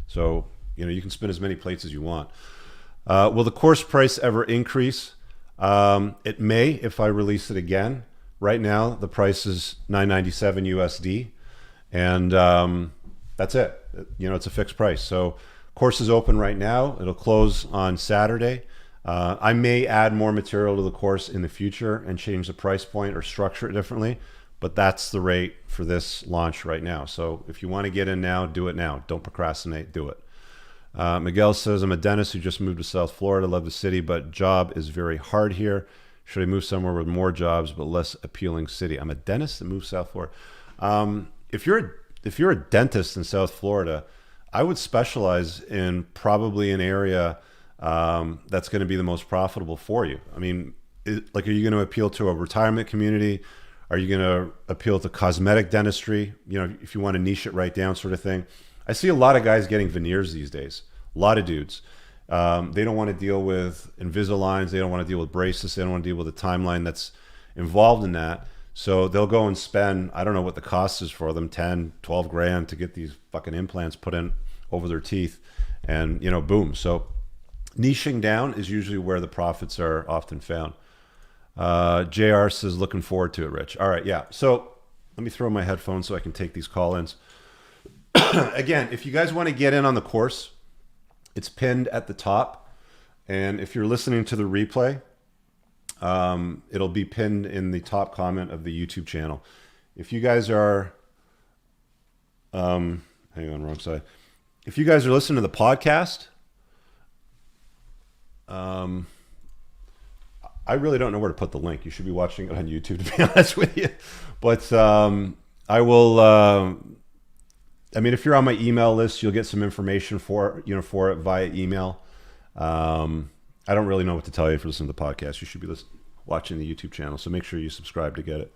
So, you know, you can spin as many plates as you want. Will the course price ever increase? It may if I release it again. Right now, the price is $997 USD, and that's it. You know, it's a fixed price. So, course is open right now. It'll close on Saturday. I may add more material to the course in the future and change the price point or structure it differently, but that's the rate for this launch right now. So, if you want to get in now, do it now. Don't procrastinate. Do it. Miguel says, I'm a dentist who just moved to South Florida. Love the city, but job is very hard here. Should I move somewhere with more jobs but less appealing city? I'm a dentist that moved South Florida. If you're a dentist in South Florida, I would specialize in probably an area that's going to be the most profitable for you. I mean, are you going to appeal to a retirement community? Are you going to appeal to cosmetic dentistry? You know, if you want to niche it right down, sort of thing. I see a lot of guys getting veneers these days. A lot of dudes. They don't want to deal with Invisaligns. They don't want to deal with braces. They don't want to deal with the timeline that's involved in that. So they'll go and spend, I don't know what the cost is for them, 10, 12 grand to get these fucking implants put in over their teeth. And, you know, boom. So niching down is usually where the profits are often found. JR says, looking forward to it, Rich. All right, yeah. So let me throw my headphones so I can take these call-ins. Again, if you guys want to get in on the course, it's pinned at the top. And if you're listening to the replay, it'll be pinned in the top comment of the YouTube channel. If you guys are, hang on, wrong side. If you guys are listening to the podcast, I really don't know where to put the link. You should be watching it on YouTube, to be honest with you. But I will. I mean, if you're on my email list, you'll get some information for it via email. I don't really know what to tell you if you're listening to the podcast. You should be watching the YouTube channel, so make sure you subscribe to get it.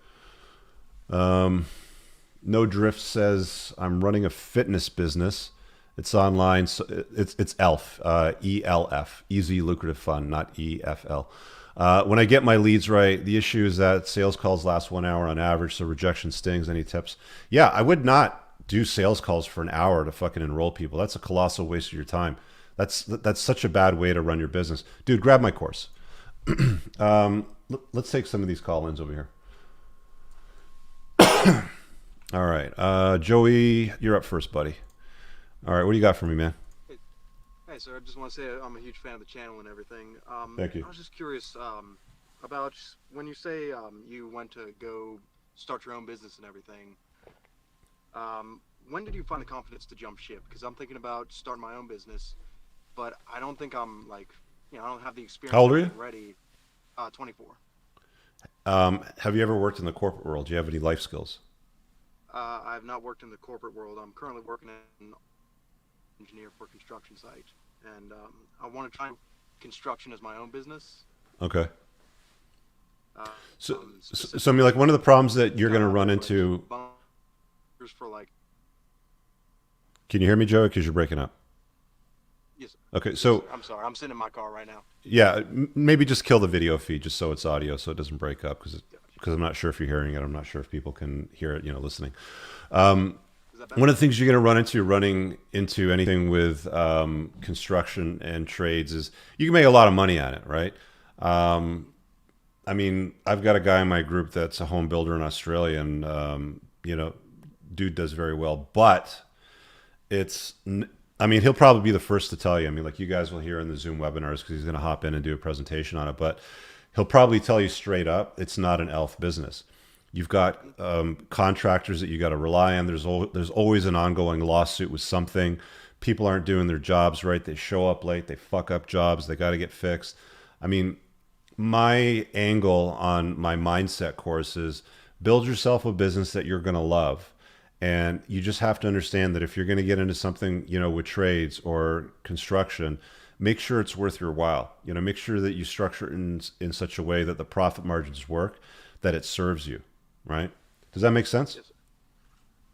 No Drift says, I'm running a fitness business. It's online. So it's ELF, ELF, easy, lucrative, fun, not EFL. When I get my leads right, the issue is that sales calls last 1 hour on average, so rejection stings. Any tips? Yeah, I would not do sales calls for an hour to fucking enroll people. That's a colossal waste of your time. That's such a bad way to run your business. Dude, grab my course. Let's take some of these call-ins over here. All right. Joey, you're up first, buddy. All right, what do you got for me, man? Hey, sir, I just want to say I'm a huge fan of the channel and everything. Thank you. I was just curious about when you say you went to go start your own business and everything. When did you find the confidence to jump ship? Because I'm thinking about starting my own business, but I don't think I'm I don't have the experience. How old are you? Ready. 24. Have you ever worked in the corporate world? Do you have any life skills? I have not worked in the corporate world. I'm currently working as an engineer for a construction site, and I want to try construction as my own business. Okay. So I mean, like one of the problems that you're going to run into. For Can you hear me, Joe? Because you're breaking up. Yes. Okay, so yes, I'm sorry. I'm sitting in my car right now. Yeah, maybe just kill the video feed just so it's audio, so it doesn't break up. Because I'm not sure if you're hearing it. I'm not sure if people can hear it. Listening. Is that better? One of the things you're going to running into anything with construction and trades is you can make a lot of money at it, right? Um, I mean, I've got a guy in my group that's a home builder in Australia, and dude does very well. But I mean, he'll probably be the first to tell you. I mean, like you guys will hear in the Zoom webinars because he's going to hop in and do a presentation on it. But he'll probably tell you straight up, it's not an elf business. You've got contractors that you got to rely on. There's always an ongoing lawsuit with something. People aren't doing their jobs right. They show up late. They fuck up jobs. They got to get fixed. I mean, my angle on my mindset course is build yourself a business that you're going to love. And you just have to understand that if you're going to get into something, with trades or construction, make sure it's worth your while. Make sure that you structure it in such a way that the profit margins work, that it serves you, right? Does that make sense? Yes, sir.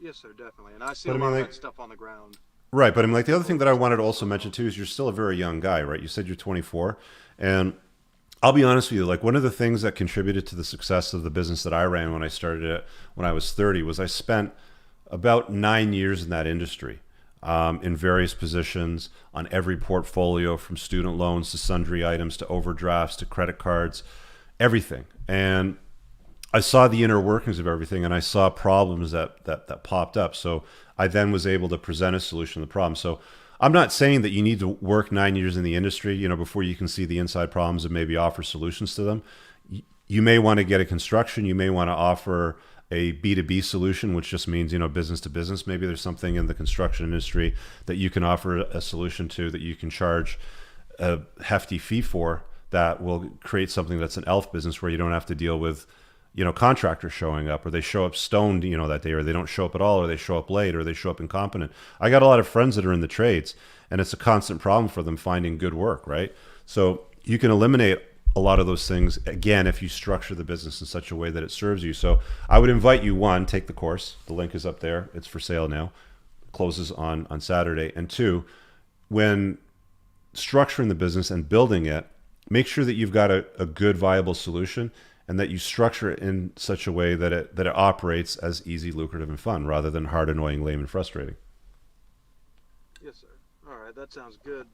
Yes, sir, definitely. And I see But a I lot mean, of like, that stuff on the ground. right. But I mean, like the other thing that I wanted to also mention too is you're still a very young guy, right? You said you're 24, and I'll be honest with you. Like one of the things that contributed to the success of the business that I ran when I started it when I was 30 was I spent about 9 years in that industry, in various positions on every portfolio, from student loans to sundry items to overdrafts to credit cards, everything. And I saw the inner workings of everything, and I saw problems that popped up. So I then was able to present a solution to the problem. So I'm not saying that you need to work 9 years in the industry, before you can see the inside problems and maybe offer solutions to them. You may want to get a construction. You may want to offer a B2B solution, which just means, business to business. Maybe there's something in the construction industry that you can offer a solution to, that you can charge a hefty fee for, that will create something that's an elf business where you don't have to deal with, contractors showing up, or they show up stoned, that day, or they don't show up at all, or they show up late, or they show up incompetent. I got a lot of friends that are in the trades, and it's a constant problem for them finding good work, right? So you can eliminate a lot of those things, again, if you structure the business in such a way that it serves you. So I would invite you, one, take the course. The link is up there. It's for sale now. Closes on Saturday. And two, when structuring the business and building it, make sure that you've got a good, viable solution, and that you structure it in such a way that it operates as easy, lucrative, and fun, rather than hard, annoying, lame, and frustrating. Yes, sir. All right, that sounds good.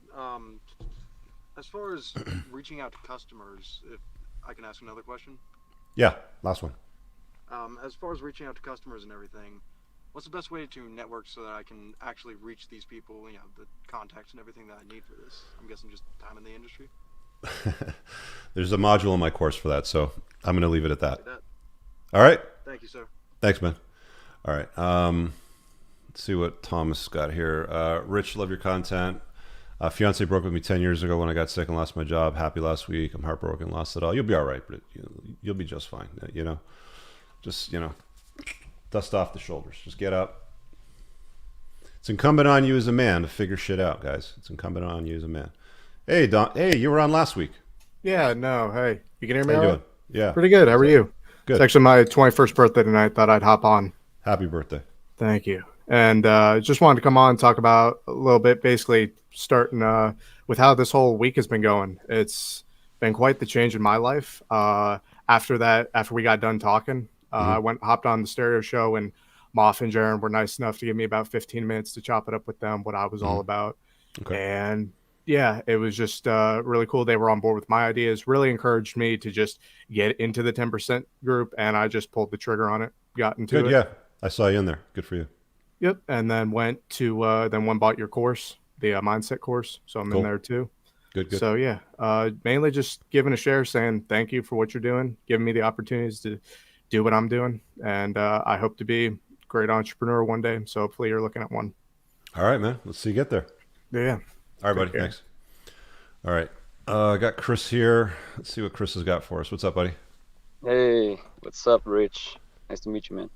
As far as reaching out to customers, if I can ask another question. Yeah, last one. As far as reaching out to customers and everything, what's the best way to network so that I can actually reach these people, the contacts and everything that I need for this? I'm guessing just time in the industry. There's a module in my course for that, so I'm going to leave it at that. Like that. All right. Thank you, sir. Thanks, man. All right. Let's see what Thomas got here. Rich, love your content. Fiance broke with me 10 years ago when I got sick and lost my job. Happy last week. I'm heartbroken, lost it all. You'll be all right, but you'll be just fine. Just, dust off the shoulders. Just get up. It's incumbent on you as a man to figure shit out, guys. It's incumbent on you as a man. Hey, Don. Hey, you were on last week. Yeah, no, hey. You can hear me How all you right? doing? Yeah. Pretty good. How are you? Good. It's actually my 21st birthday tonight. Thought I'd hop on. Happy birthday. Thank you. And just wanted to come on and talk about a little bit, basically starting with how this whole week has been going. It's been quite the change in my life. After we got done talking, I hopped on the stereo show, and Moff and Jaron were nice enough to give me about 15 minutes to chop it up with them, what I was all about. Okay. And yeah, it was just really cool. They were on board with my ideas, really encouraged me to just get into the 10% group, and I just pulled the trigger on it, got into Good. it. Yeah. I saw you in there. Good for you. Yep. And then went bought your course, the mindset course. So I'm Cool. in there too. Good. So yeah, mainly just giving a share, saying thank you for what you're doing, giving me the opportunities to do what I'm doing. And I hope to be a great entrepreneur one day. So hopefully you're looking at one. All right, man. Let's see you get there. Yeah. All right, buddy. care. Thanks. All right. I got Chris here. Let's see what Chris has got for us. What's up, buddy? Hey, what's up, Rich? Nice to meet you, man.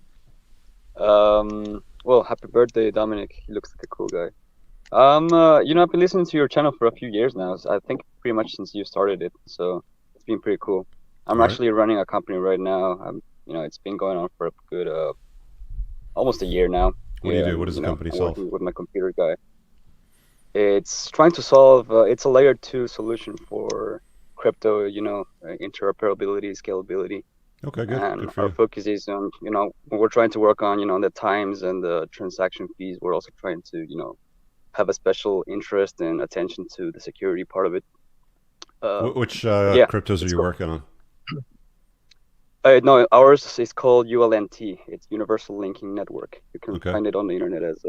Well, happy birthday, Dominic. He looks like a cool guy. I've been listening to your channel for a few years now. I think pretty much since you started it. So it's been pretty cool. I'm All right. actually running a company right now. It's been going on for a good, almost a year now. What do you do? What does the company I'm solve? working with my computer guy. It's trying to solve. It's a layer 2 solution for crypto. Interoperability, scalability. Okay, good. And Good for our you. focus is on, when we're trying to work on, the times and the transaction fees, we're also trying to, have a special interest and attention to the security part of it. Which But yeah, cryptos are it's you cool. working on? No, ours is called ULNT. It's Universal Linking Network. You can Okay, find it on the internet as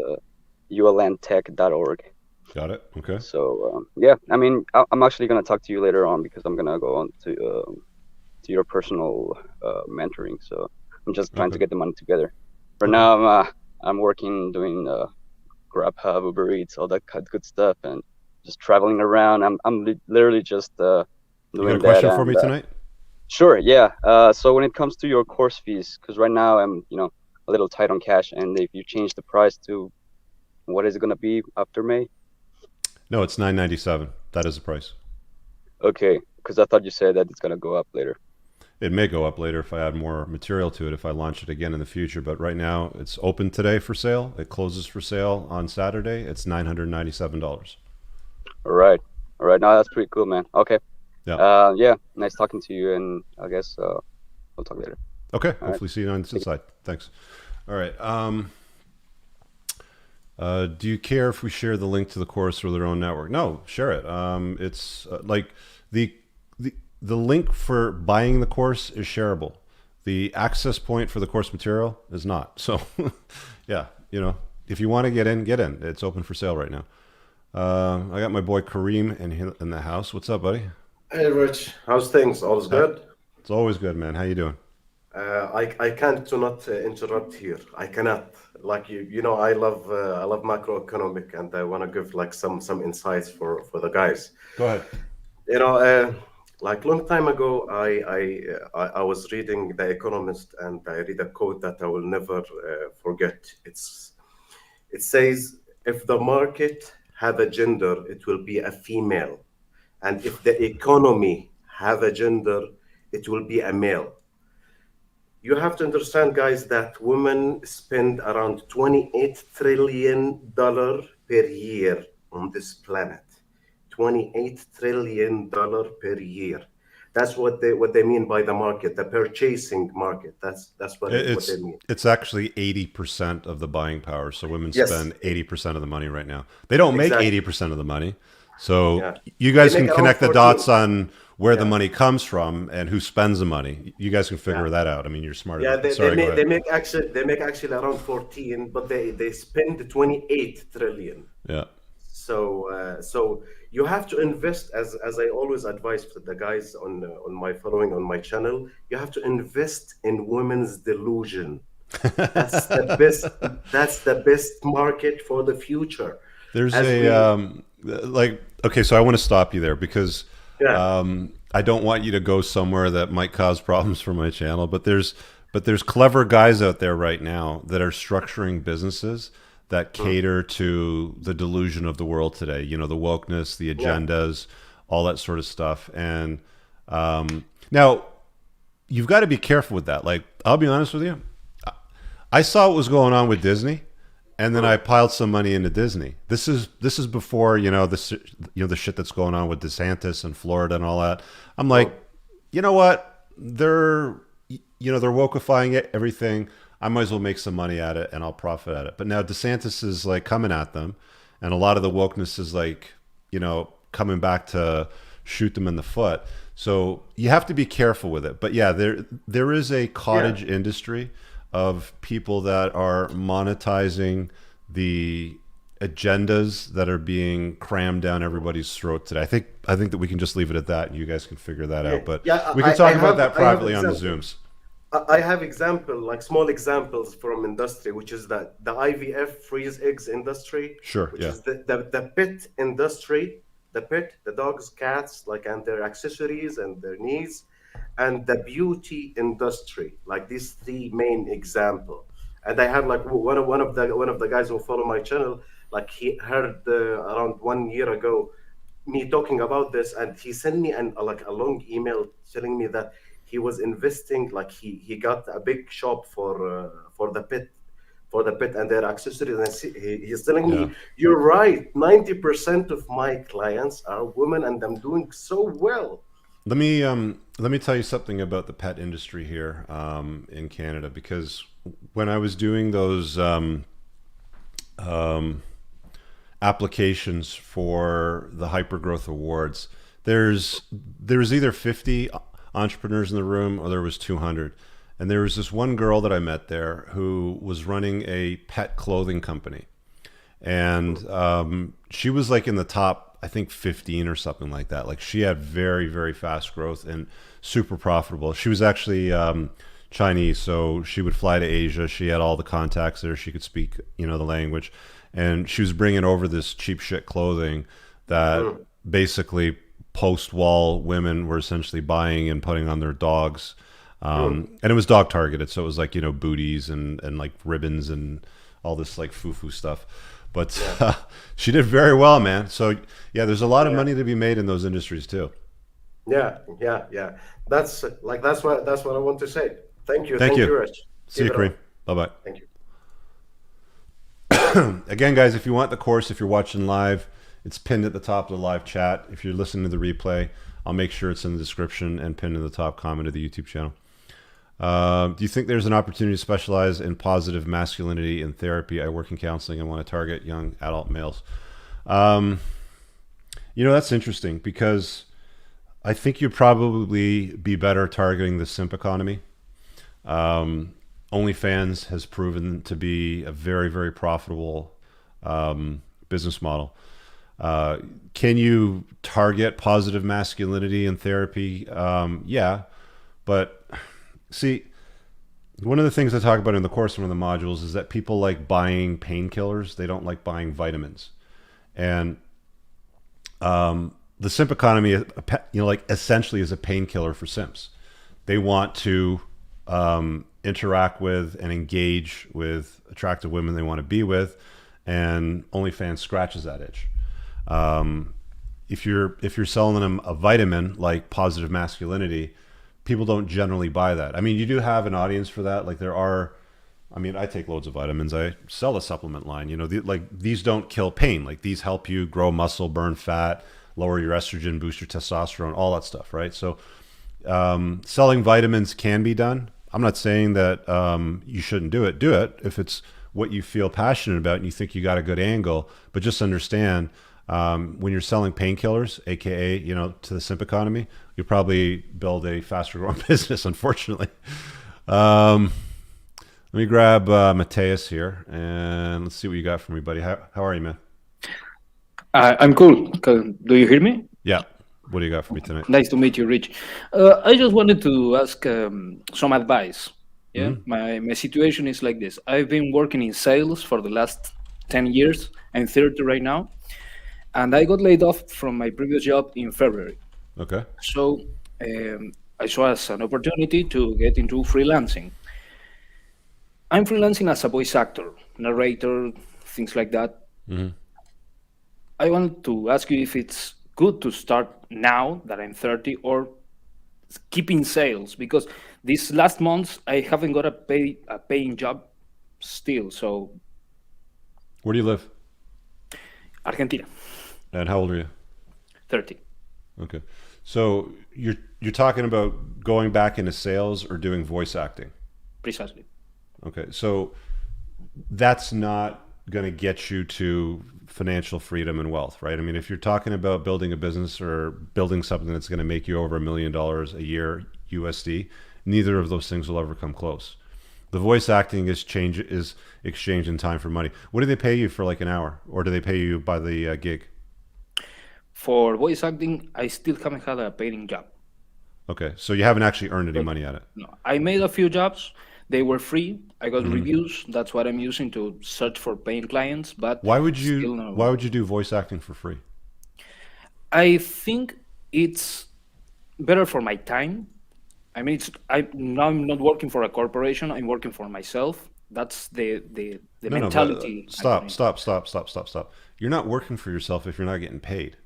ulntech.org. got it. Okay. So yeah, I mean, I'm actually gonna talk to you later on because I'm gonna go on to your personal mentoring. So I'm just trying Okay. to get the money together. For Okay. now, I'm working doing Grubhub, Uber Eats, all that good stuff, and just traveling around. I'm literally just You got a doing that. question for And me tonight? sure, yeah. So when it comes to your course fees, because right now I'm a little tight on cash, and if you change the price to what is it gonna be after May? No, it's $9.97. That is the price. Okay, because I thought you said that it's gonna go up later. It may go up later if I add more material to it, if I launch it again in the future. But right now, it's open today for sale. It closes for sale on Saturday. It's $997. All right. Now that's pretty cool, man. Okay. Yeah. Yeah. Nice talking to you, and I guess we'll talk later. Okay. All right. Hopefully, see you on this inside. Thanks. All right. Do you care if we share the link to the course through their own network? No, share it. It's like the, the the link for buying the course is shareable. The access point for the course material is not. So, yeah, if you want to get in, get in. It's open for sale right now. I got my boy Kareem in the house. What's up, buddy? Hey Rich, how's things? All is Hi. good? It's always good, man. How you doing? I can't to not interrupt here. I cannot. Like I love macroeconomic, and I want to give like some insights for the guys. Go ahead. You know, like long time ago, I was reading The Economist, and I read a quote that I will never forget. It says, "If the market have a gender, it will be a female, and if the economy have a gender, it will be a male." You have to understand, guys, that women spend around $28 trillion per year on this planet. $28 trillion per year. That's what they mean by the market, the purchasing market. That's what they It's mean. it's actually 80% of the buying power. So women Yes, spend 80% of the money right now. They don't make exactly. 80% of the money. So Yeah, you they guys make can around connect the dots 14. on where the Yeah, money comes from and who spends the money. You guys can figure yeah. that out. I mean, you're smarter Yeah, than. they, they Sorry, go make ahead. they make actually around 14, but they spend 28 trillion. Yeah. So you have to invest, as I always advise for the guys on my following on my channel. You have to invest in women's delusion. That's the best. That's the best market for the future. There's As a we, okay, so I want to stop you there because yeah, I don't want you to go somewhere that might cause problems for my channel. But there's clever guys out there right now that are structuring businesses that mm, cater to the delusion of the world today. The wokeness, the yeah, agendas, all that sort of stuff. And now you've got to be careful with that. Like, I'll be honest with you. I saw what was going on with Disney, and then I mm, piled some money into Disney. This is before the shit that's going on with DeSantis and Florida and all that. I'm mm, like, you know what? They're wokeifying it, everything. I might as well make some money at it and I'll profit at it. But now DeSantis is like coming at them, and a lot of the wokeness is like, coming back to shoot them in the foot. So you have to be careful with it. But yeah, there is a yeah, cottage industry of people that are monetizing the agendas that are being crammed down everybody's throat today. I think that we can just leave it at that, and you guys can figure that yeah, out. But yeah. we can I talk about have that I have privately on the example. Zooms. I have example, like small examples from industry, which is that the IVF freeze eggs industry, Sure. which Yeah. is the pet industry, the dogs, cats, like, and their accessories and their needs, and the beauty industry, like these three main example. And I have like one of the guys who follow my channel, like he heard around 1 year ago me talking about this, and he sent me like a long email telling me that he was investing, like he got a big shop for the pet and their accessories. And he's telling Yeah. me, you're right, 90% of my clients are women, and I'm doing so well. let me tell you something about the pet industry here in Canada, because when I was doing those applications for the Hypergrowth Awards, there was either 50 entrepreneurs in the room or there was 200. And there was this one girl that I met there who was running a pet clothing company. And she was like in the top, I think 15 or something like that. Like she had very, very fast growth and super profitable. She was actually Chinese, so she would fly to Asia. She had all the contacts there. She could speak, the language. And she was bringing over this cheap shit clothing that basically post-wall women were essentially buying and putting on their dogs. And it was dog targeted. So it was like, booties and like ribbons and all this like foo-foo stuff. But she did very well, man. So yeah, there's a lot of money to be made in those industries too. Yeah. That's what I want to say. Thank you. Thank you, Rich. See you, Kareem. Bye-bye. Thank you. Again, guys, if you want the course, if you're watching live, it's pinned at the top of the live chat. If you're listening to the replay, I'll make sure it's in the description and pinned in the top comment of the YouTube channel. Do you think there's an opportunity to specialize in positive masculinity in therapy? I work in counseling and want to target young adult males. That's interesting, because I think you'd probably be better targeting the simp economy. OnlyFans has proven to be a very, very profitable business model. Can you target positive masculinity in therapy? Yeah, but see, one of the things I talk about in the course, one of the modules, is that people like buying painkillers. They don't like buying vitamins. And the simp economy, essentially is a painkiller for simps. They want to interact with and engage with attractive women they want to be with, and OnlyFans scratches that itch. If you're selling them a vitamin like positive masculinity, people don't generally buy that. I mean, you do have an audience for that. Like I take loads of vitamins. I sell a supplement line. These don't kill pain. Like these help you grow muscle, burn fat, lower your estrogen, boost your testosterone, all that stuff, right? So selling vitamins can be done. I'm not saying that you shouldn't do it. Do it if it's what you feel passionate about and you think you got a good angle. But just understand, when you're selling painkillers, aka to the simp economy, you'll probably build a faster growing business, unfortunately. Let me grab Mateus here and let's see what you got for me, buddy. How are you, man? I'm cool. Do you hear me? Yeah. What do you got for me tonight? Nice to meet you, Rich. I just wanted to ask some advice. Yeah, my situation is like this. I've been working in sales for the last 10 years. I'm 30 right now. And I got laid off from my previous job in February. Okay. So I saw as an opportunity to get into freelancing. I'm freelancing as a voice actor, narrator, things like that. I want to ask you if it's good to start now that I'm 30 or keeping sales, because these last months I haven't got a paying job still. So Where do you live? Argentina. And how old are you? 30. Okay. So you're talking about going back into sales or doing voice acting? Precisely. Okay. So that's not going to get you to financial freedom and wealth, right? I mean, if you're talking about building a business or building something that's going to make you over $1 million a year USD, neither of those things will ever come close. The voice acting is exchange in time for money. What do they pay you for, like an hour, or do they pay you by the gig? For voice acting, I still haven't had a paying job. Okay, so you haven't actually earned any money at it. No, I made a few jobs. They were free. I got reviews. That's what I'm using to search for paying clients. But why would you do voice acting for free? I think it's better for my time. I mean, now I'm not working for a corporation. I'm working for myself. That's the mentality. No, stop. You're not working for yourself if you're not getting paid.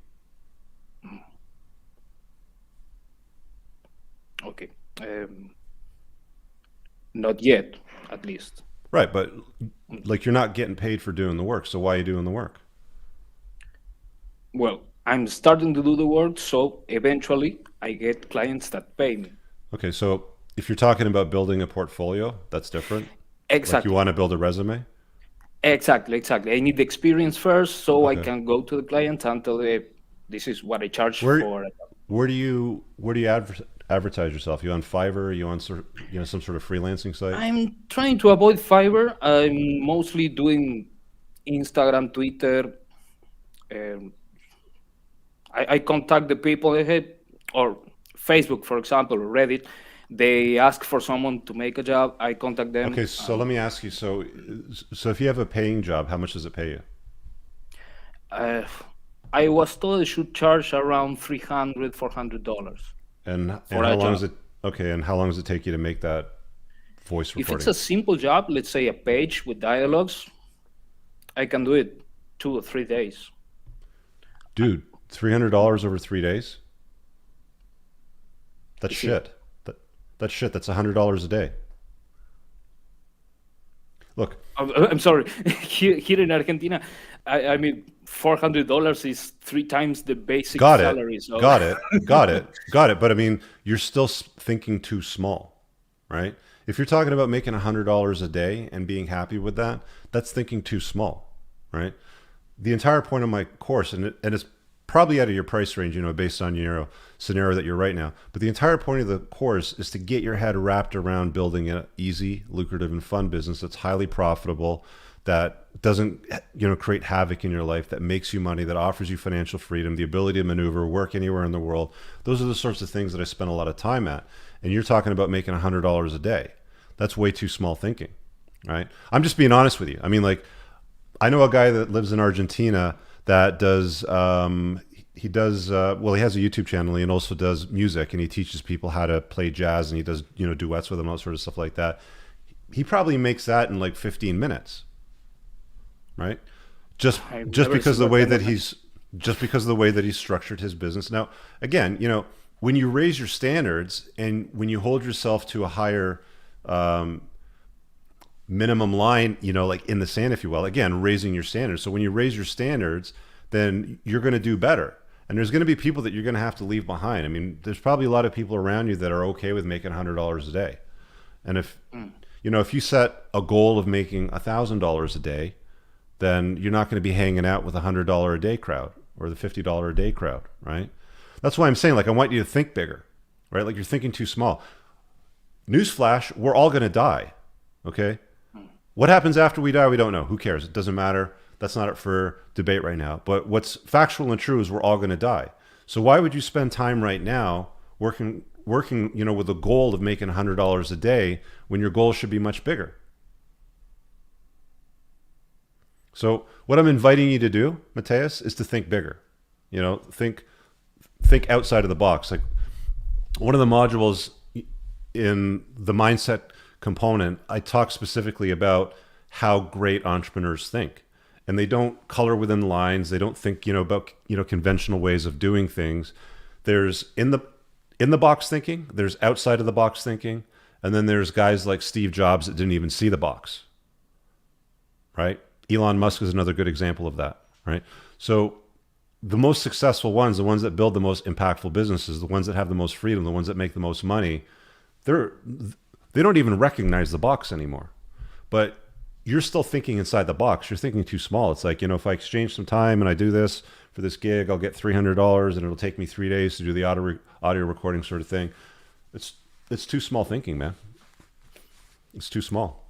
Okay. Not yet, at least. Right, but like you're not getting paid for doing the work. So why are you doing the work? Well, I'm starting to do the work, so eventually I get clients that pay me. Okay, so if you're talking about building a portfolio, that's different. Like Exactly. you want to build a resume. Exactly. I need the experience first, so I Okay. can go to the client and tell them this is what I charge Where for. where do you advertise yourself? You on Fiverr? Are you on some sort of freelancing site? I'm trying to avoid Fiverr. I'm mostly doing Instagram, Twitter. Um, I contact the people ahead, or Facebook, for example, or Reddit. They ask for someone to make a job. I contact them. Okay, so let me ask you. So if you have a paying job, how much does it pay you? Uh, I was told I should charge around $300, $400 And for how a long job. does it? Okay, and how long does it take you to make that voice If it's recording? a simple job, let's say a page with dialogues, I can do it 2 or 3 days. Dude, $300 over 3 days? That's Is it? shit. That's shit. That's $100 a day. Look, I'm sorry. Here in Argentina, I mean, $400 is 3 times the basic got it, salary. So got it, got it, got it. But I mean, you're still thinking too small, right? If you're talking about making $100 a day and being happy with that, that's thinking too small, right? The entire point of my course, and it's probably out of your price range, based on your scenario that you're right now. But the entire point of the course is to get your head wrapped around building an easy, lucrative, and fun business that's highly profitable, that doesn't, create havoc in your life, that makes you money, that offers you financial freedom, the ability to maneuver, work anywhere in the world. Those are the sorts of things that I spend a lot of time at. And you're talking about making $100 a day. That's way too small thinking, right? I'm just being honest with you. I mean, like, I know a guy that lives in Argentina that does, he has a YouTube channel and also does music, and he teaches people how to play jazz, and he does, duets with them, all sort of stuff like that. He probably makes that in like 15 minutes, right? Just I've just never because seen of the that way kind that of he's just because of the way that he's structured his business. Now, again, when you raise your standards and when you hold yourself to a higher minimum line, like in the sand, if you will, again, raising your standards. So when you raise your standards, then you're going to do better. And there's going to be people that you're going to have to leave behind. I mean, there's probably a lot of people around you that are okay with making $100 a day. And if you set a goal of making $1,000 a day, then you're not going to be hanging out with $100 a day crowd or the $50 a day crowd, right? That's why I'm saying, like, I want you to think bigger, right? Like, you're thinking too small. Newsflash, we're all going to die, okay? What happens after we die, we don't know. Who cares? It doesn't matter. That's not up for debate right now. But what's factual and true is we're all going to die. So why would you spend time right now working, with the goal of making $100 a day when your goal should be much bigger? So what I'm inviting you to do, Mateus, is to think bigger. Think outside of the box. Like, one of the modules in the mindset component, I talk specifically about how great entrepreneurs think. And they don't color within lines. They don't think, about, conventional ways of doing things. There's in the box thinking, there's outside of the box thinking, and then there's guys like Steve Jobs that didn't even see the box. Right? Elon Musk is another good example of that, right? So the most successful ones, the ones that build the most impactful businesses, the ones that have the most freedom, the ones that make the most money, they don't even recognize the box anymore. But you're still thinking inside the box. You're thinking too small. It's like, if I exchange some time and I do this for this gig, I'll get $300 and it'll take me 3 days to do the audio recording sort of thing. It's too small thinking, man. It's too small.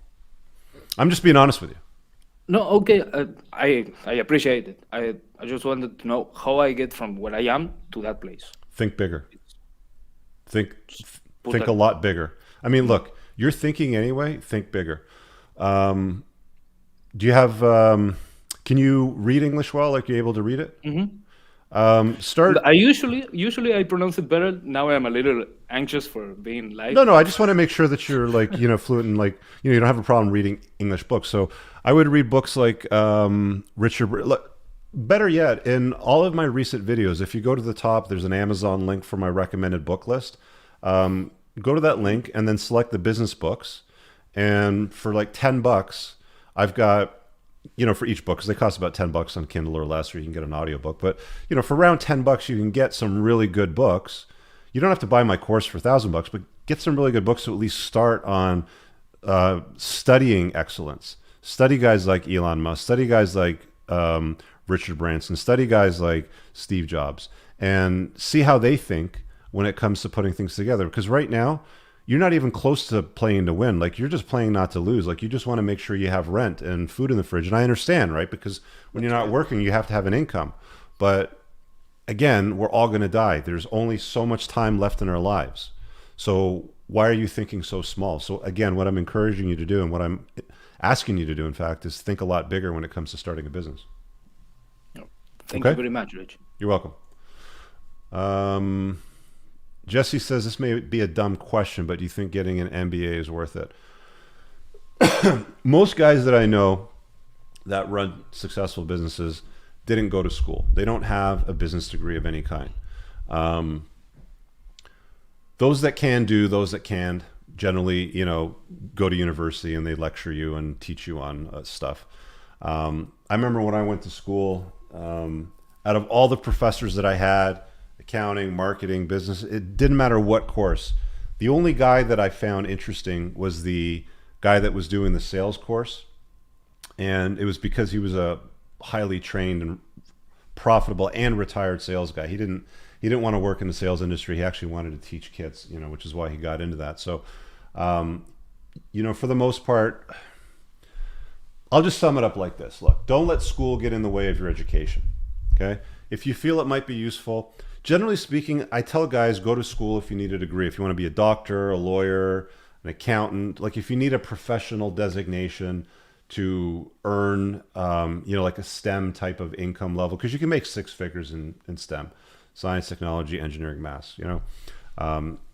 I'm just being honest with you. no, okay. I appreciate it. I just wanted to know how I get from where I am to that place. Think bigger. Think Put think that- a lot bigger. I mean, look, you're thinking anyway. Think bigger. Do you have? Can you read English well? Like, you're able to read it? Start. I usually I pronounce it better. Now I'm a little anxious for being live. No. I just want to make sure that you're like, fluent and like, you don't have a problem reading English books. So I would read books like better yet, in all of my recent videos, if you go to the top, there's an Amazon link for my recommended book list. Go to that link and then select the business books. And for like $10, I've got for each book, because they cost about $10 on Kindle or less, or you can get an audiobook. But, for around $10, you can get some really good books. You don't have to buy my course for $1,000, but get some really good books to at least start on studying excellence. Study guys like Elon Musk, study guys like Richard Branson, study guys like Steve Jobs, and see how they think when it comes to putting things together. Because right now, you're not even close to playing to win. Like, you're just playing not to lose. Like, you just want to make sure you have rent and food in the fridge. And I understand, right? Because when you're not working, you have to have an income. But again, we're all going to die. There's only so much time left in our lives. So why are you thinking so small? So again, what I'm encouraging you to do, and what I'm asking you to do, in fact, is think a lot bigger when it comes to starting a business. Thank you very much, Rich. You're welcome. Jesse says, this may be a dumb question, but do you think getting an MBA is worth it? Most guys that I know that run successful businesses didn't go to school. They don't have a business degree of any kind. Those that can do, those that can generally, go to university and they lecture you and teach you on stuff. I remember when I went to school, out of all the professors that I had, accounting, marketing, business, it didn't matter what course. The only guy that I found interesting was the guy that was doing the sales course. And it was because he was a highly trained and profitable and retired sales guy. He didn't want to work in the sales industry. He actually wanted to teach kids, which is why he got into that. So, for the most part, I'll just sum it up like this. Look, don't let school get in the way of your education. Okay? If you feel it might be useful, generally speaking, I tell guys, go to school if you need a degree. If you want to be a doctor, a lawyer, an accountant, like if you need a professional designation to earn, like a STEM type of income level, because you can make six figures in STEM, science, technology, engineering, math,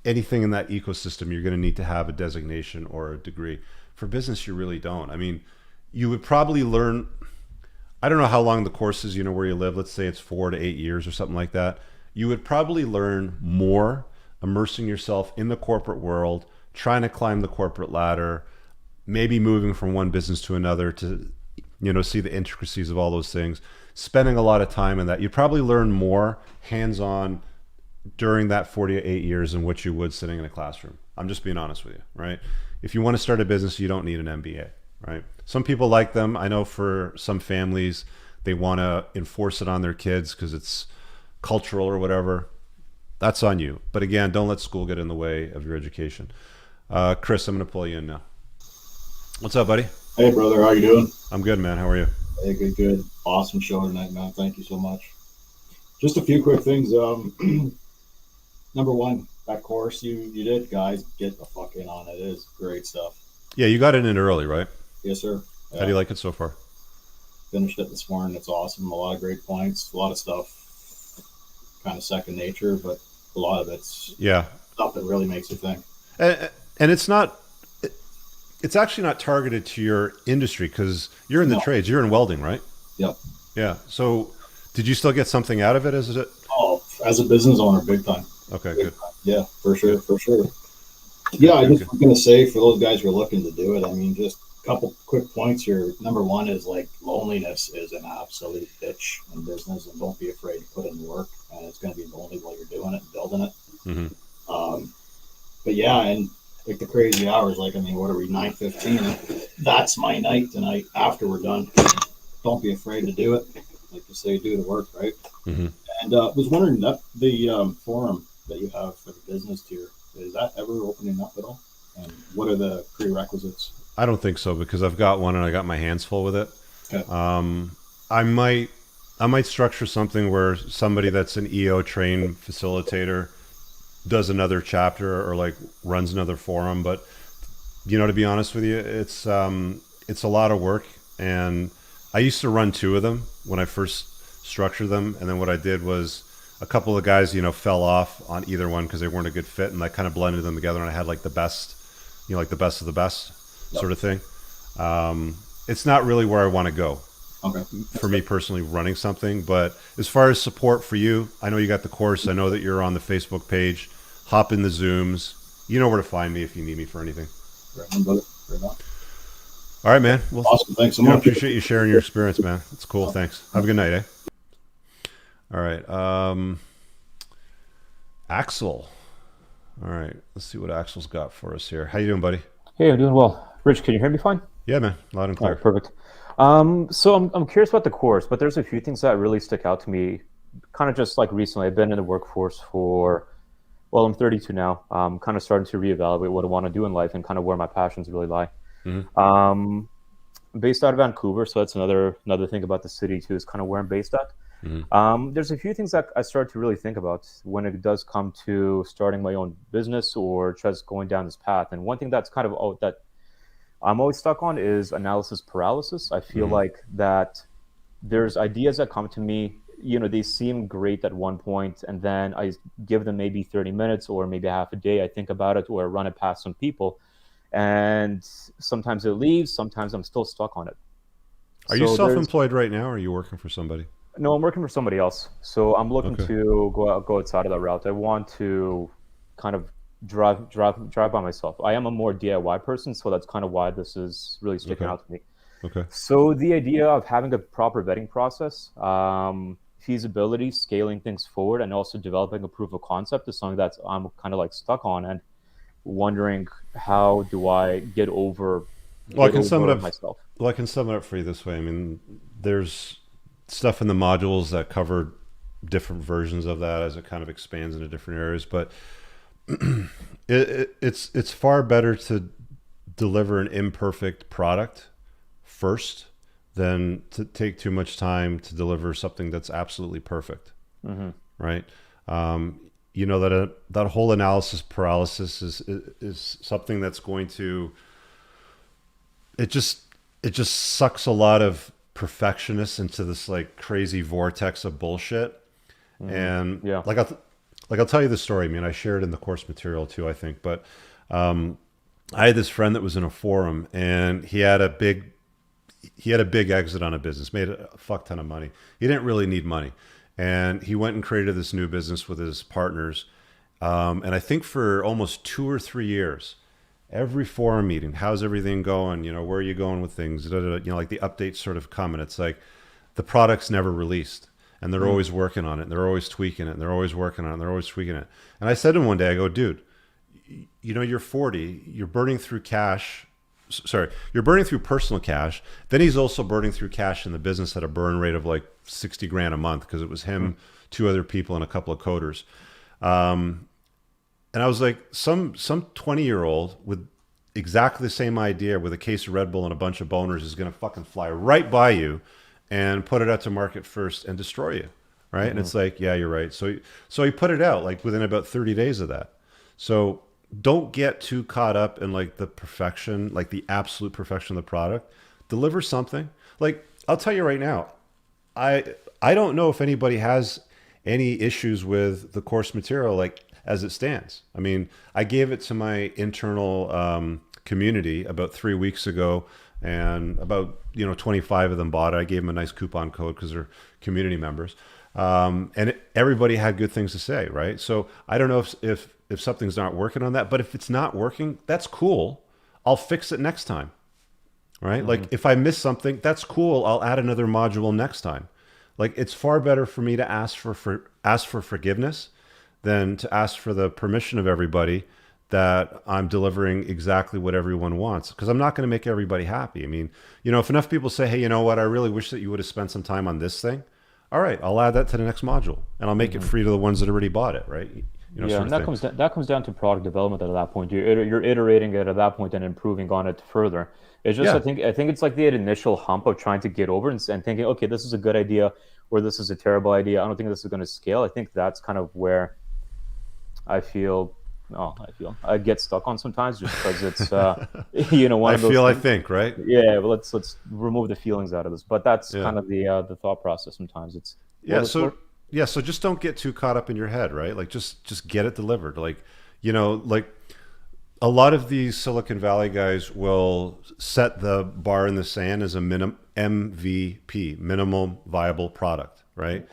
anything in that ecosystem, you're going to need to have a designation or a degree. For business, you really don't. I mean, you would probably learn, I don't know how long the course is, where you live. Let's say it's 4 to 8 years or something like that. You would probably learn more immersing yourself in the corporate world, trying to climb the corporate ladder, maybe moving from one business to another to, see the intricacies of all those things, spending a lot of time in that. You'd probably learn more hands-on during that 48 years than what you would sitting in a classroom. I'm just being honest with you, right? If you want to start a business, you don't need an MBA, right? Some people like them. I know for some families, they want to enforce it on their kids because it's cultural or whatever. That's on you. But again, don't let school get in the way of your education. Chris, I'm going to pull you in now. What's up, buddy? Hey, brother. How you doing? I'm good, man. How are you? Hey, good. Awesome show tonight, man. Thank you so much. Just a few quick things. Number one, that course you did, guys, get the fuck in on it. It is great stuff. Yeah, you got it in early, right? Yes, sir. Yeah. How do you like it so far? Finished it this morning. It's awesome. A lot of great points. A lot of stuff kind of second nature, but a lot of it's stuff that really makes you think. And it's actually not targeted to your industry because you're in the trades. You're in welding, right? Yep. Yeah. So did you still get something out of it? As a business owner, big time. Okay, big good. Time. Yeah, for sure. Yeah, I just was going to say for those guys who are looking to do it, I mean, just a couple quick points here. Number one is like loneliness is an absolute bitch in business, and don't be afraid to put in work. And it's going to be lonely while you're doing it and building it. Mm-hmm. But yeah, and like the crazy hours, like, I mean, what are we, 9:15? That's my night tonight after we're done. Don't be afraid to do it. Like you say, do the work, right? Mm-hmm. And was wondering that the forum that you have for the business tier, is that ever opening up at all? And what are the prerequisites? I don't think so because I've got one and I got my hands full with it. Okay. I might structure something where somebody that's an EO trained facilitator does another chapter or like runs another forum. But to be honest with you, it's a lot of work. And I used to run 2 of them when I first structured them. And then what I did was a couple of guys, fell off on either one because they weren't a good fit. And I kind of blended them together and I had like the best, like the best of the best sort of thing. It's not really where I want to go. Okay. For me personally, running something. But as far as support for you, I know you got the course. I know that you're on the Facebook page. Hop in the Zooms. You know where to find me if you need me for anything. Right on, brother. Right on. All right, man. Well, Awesome. Thanks so I much. appreciate you sharing your experience, man. It's cool. Thanks. Have a good night, eh? All right. Axel. All right. Let's see what Axel's got for us here. How you doing, buddy? Hey, I'm doing well. Rich, can you hear me fine? Yeah, man. Loud and All clear. right, perfect. So I'm curious about the course, but there's a few things that really stick out to me. Kind of just like recently, I've been in the workforce for, well, I'm 32 now. I'm kind of starting to reevaluate what I want to do in life and kind of where my passions really lie. I'm based out of Vancouver, so that's another thing about the city too, is kind of where I'm based at. There's a few things that I start to really think about when it does come to starting my own business or just going down this path. And one thing that's kind of that I'm always stuck on is analysis paralysis. I feel like that there's ideas that come to me, you know, they seem great at one point, and then I give them maybe 30 minutes or maybe half a day. I think about it or I run it past some people, and sometimes it leaves, sometimes I'm still stuck on it. Are you self-employed right now, or are you working for somebody? No, I'm working for somebody else. So I'm looking Okay. to go outside of that route. I want to kind of drive by myself. I am a more DIY person, so that's kind of why this is really sticking Okay. out to me. Okay. So the idea of having a proper vetting process, feasibility, scaling things forward, and also developing a proof of concept is something that I'm kind of like stuck on and wondering how do I get over, Well, I can sum it up myself. Well, I can sum it up for you this way. I mean, there's stuff in the modules that cover different versions of that as it kind of expands into different areas, but it's far better to deliver an imperfect product first than to take too much time to deliver something that's absolutely perfect. Right? You know, that whole analysis paralysis is something that's going to, it just sucks a lot of perfectionists into this like crazy vortex of bullshit. And Yeah. I'll tell you the story. I mean, I shared in the course material too, I think, but I had this friend that was in a forum, and he had a big exit on a business, made a fuck ton of money. He didn't really need money, and he went and created this new business with his partners. And I think for almost 2 or 3 years, every forum meeting, how's everything going? You know, where are you going with things? You know, like the updates sort of come, and it's like the product's never released, and they're always working on it, and they're always tweaking it, and they're always working on it, and they're always tweaking it. And I said to him one day, I go, dude, you know, you're 40, you're burning through cash. Sorry, you're burning through personal cash. Then he's also burning through cash in the business at a burn rate of like 60 grand a month, because it was him, 2 other people, and a couple of coders. And I was like, some 20-year-old with exactly the same idea with a case of Red Bull and a bunch of boners is going to fucking fly right by you and put it out to market first and destroy you, right? And it's like, yeah, you're right. So he put it out like within about 30 days of that. So don't get too caught up in like the perfection, like the absolute perfection of the product. Deliver something. Like, I'll tell you right now, I don't know if anybody has any issues with the course material like as it stands. I mean, I gave it to my internal community about 3 weeks ago, and about 25 of them bought it. I gave them a nice coupon code because they're community members, and everybody had good things to say, right? So I don't know if something's not working on that, but if it's not working, that's cool. I'll fix it next time, right? Like if I miss something, that's cool. I'll add another module next time. Like, it's far better for me to ask for forgiveness than to ask for the permission of everybody that I'm delivering exactly what everyone wants, because I'm not going to make everybody happy. I mean, if enough people say, hey, you know what, I really wish that you would have spent some time on this thing. All right, I'll add that to the next module, and I'll make it free to the ones that already bought it, right? Yeah, and that comes down to product development at that point. You're iterating it at that point and improving on it further. It's just, Yeah. I think it's like the initial hump of trying to get over and thinking, okay, this is a good idea or this is a terrible idea. I don't think this is going to scale. I think that's kind of where I get stuck on sometimes, just because it's one of those I things. think, right? Yeah, well, let's remove the feelings out of this. But that's kind of the thought process sometimes. It's So just don't get too caught up in your head, right? Like just get it delivered. Like, like a lot of these Silicon Valley guys will set the bar in the sand as a minimum MVP, minimum viable product, right?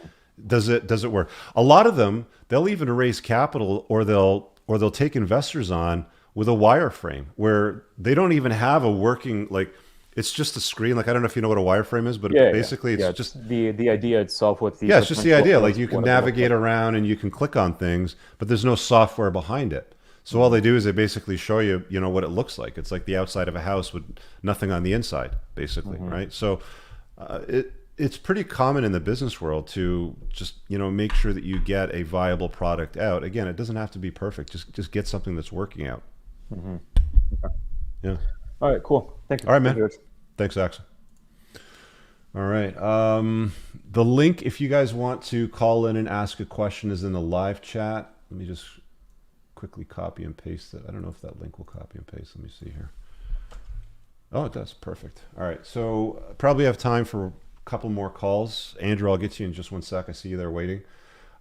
Does it work? A lot of them, they'll even raise capital, or they'll take investors on with a wireframe where they don't even have a working, like, it's just a screen. Like, I don't know if you know what a wireframe is, but Yeah, basically yeah. it's just the idea itself with the yeah, it's just the idea. Like, you can what it looks navigate like. around and you can click on things, but there's no software behind it. So all they do is they basically show you, you know, what it looks like. It's like the outside of a house with nothing on the inside, basically, right? So it's pretty common in the business world to just, you know, make sure that you get a viable product out. Again, it doesn't have to be perfect. Just get something that's working out. Yeah. All right, cool. Thank you. All right, man. Thanks, Axel. All right. The link, if you guys want to call in and ask a question, is in the live chat. Let me just quickly copy and paste it. I don't know if that link will copy and paste. Let me see here. Oh, it does. Perfect. All right. So probably have time for a couple more calls. Andrew, I'll get to you in just one sec. I see you there waiting.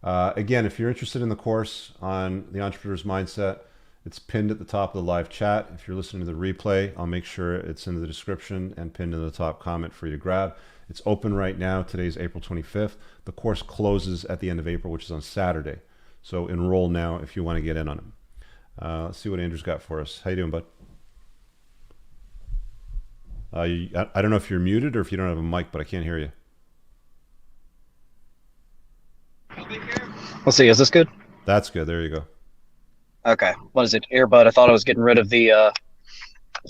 Again, if you're interested in the course on the entrepreneur's mindset, it's pinned at the top of the live chat. If you're listening to the replay, I'll make sure it's in the description and pinned in the top comment for you to grab. It's open right now. Today's April 25th. The course closes at the end of April, which is on Saturday. So enroll now if you want to get in on it. Let's see what Andrew's got for us. How you doing, bud? I don't know if you're muted or if you don't have a mic, but I can't hear you. Let's see, is this good? That's good. There you go. Okay. What is it? Earbud. I thought I was getting rid of the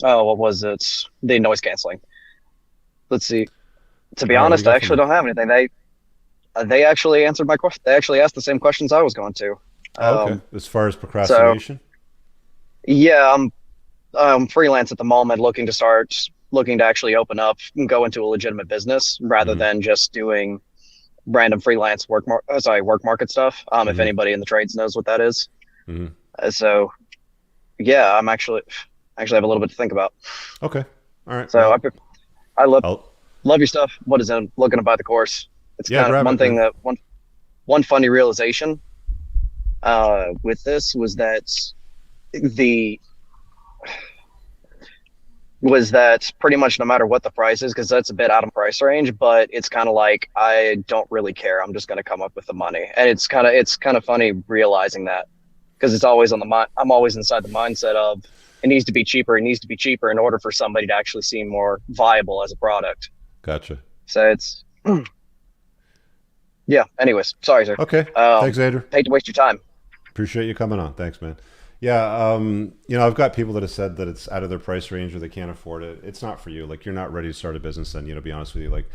what was it? The noise canceling. Let's see. To be honest, I actually don't have anything. They actually answered my question. They actually asked the same questions I was going to. Okay. As far as procrastination? So, yeah, I'm freelance at the moment, looking to actually open up and go into a legitimate business rather than just doing random freelance work market stuff. If anybody in the trades knows what that is. So, yeah, I'm actually have a little bit to think about. Okay. All right. So I love your stuff. What is it? I'm looking to buy the course. It's kind of one thing that one funny realization with this was that pretty much no matter what the price is, because that's a bit out of price range, but it's kind of like, I don't really care. I'm just going to come up with the money. And it's kind of funny realizing that, because it's always on the mind. I'm always inside the mindset of it needs to be cheaper. It needs to be cheaper in order for somebody to actually seem more viable as a product. Gotcha. So it's, yeah. Anyways, sorry, sir. Okay. Thanks, Andrew. Hate to waste your time. Appreciate you coming on. Thanks, man. Yeah. You know, I've got people that have said that it's out of their price range or they can't afford it. It's not for you. Like, you're not ready to start a business then, you know, to be honest with you. Like,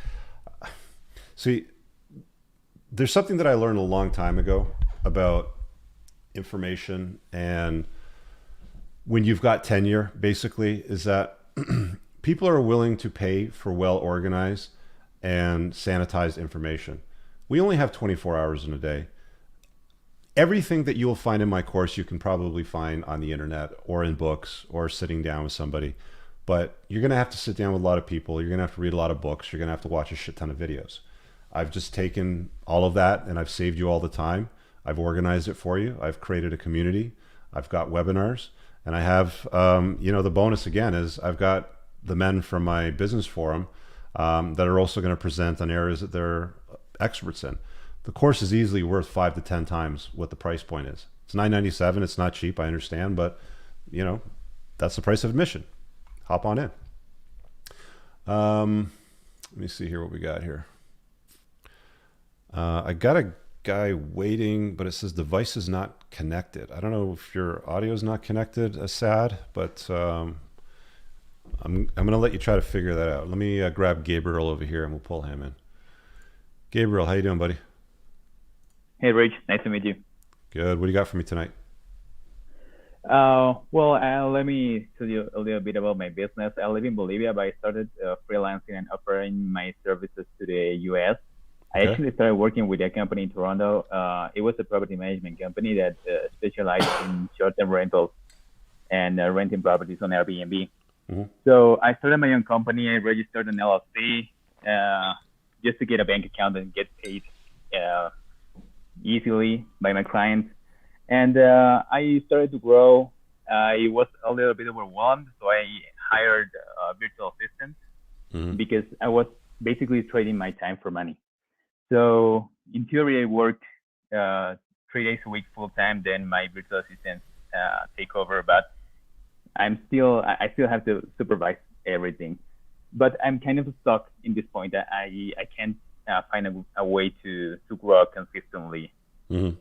see, there's something that I learned a long time ago about information, and when you've got tenure, basically, is that people are willing to pay for well-organized and sanitized information. We only have 24 hours in a day. Everything that you'll find in my course, you can probably find on the internet or in books or sitting down with somebody. But you're going to have to sit down with a lot of people. You're going to have to read a lot of books. You're going to have to watch a shit ton of videos. I've just taken all of that and I've saved you all the time. I've organized it for you. I've created a community. I've got webinars. And I have, you know, the bonus again is I've got the men from my business forum that are also going to present on areas that they're experts in. The course is easily worth 5 to 10 times what the price point is. It's $9.97. It's not cheap, I understand, but you know, that's the price of admission. Hop on in. Let me see here what we got here. I got a guy waiting, but it says device is not connected. I don't know if your audio is not connected, Assad, but I'm going to let you try to figure that out. Let me grab Gabriel over here and we'll pull him in. Gabriel, how you doing, buddy? Hey, Rich. Nice to meet you. Good. What do you got for me tonight? Well, let me tell you a little bit about my business. I live in Bolivia, but I started freelancing and offering my services to the US. I actually started working with a company in Toronto. It was a property management company that specialized in short-term rentals and renting properties on Airbnb. So I started my own company. I registered an LLC just to get a bank account and get paid easily by my clients. And I started to grow. I was a little bit overwhelmed, so I hired a virtual assistant because I was basically trading my time for money. So in theory, I work 3 days a week full time. Then my virtual assistants take over, but I still have to supervise everything. but I'm kind of stuck in this point that I can't find a way to grow consistently. Mm-hmm.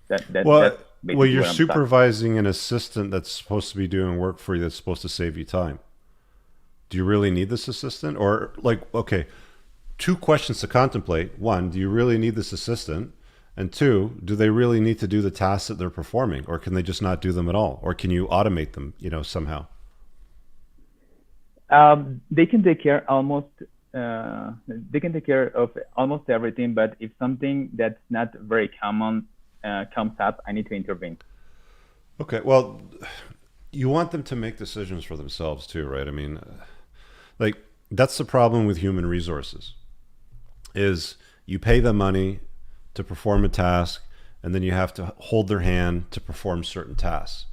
That's Well, basically you're where I'm stuck. supervising an assistant that's supposed to be doing work for you that's supposed to save you time. Do you really need this assistant? Or like, okay, two questions to contemplate. One, do you really need this assistant? And two, do they really need to do the tasks that they're performing, or can they just not do them at all? Or can you automate them, somehow? They can take care they can take care of almost everything, but if something that's not very common comes up, I need to intervene. Okay, well, you want them to make decisions for themselves too, right? I mean, like, that's the problem with human resources, is you pay them money to perform a task, and then you have to hold their hand to perform certain tasks.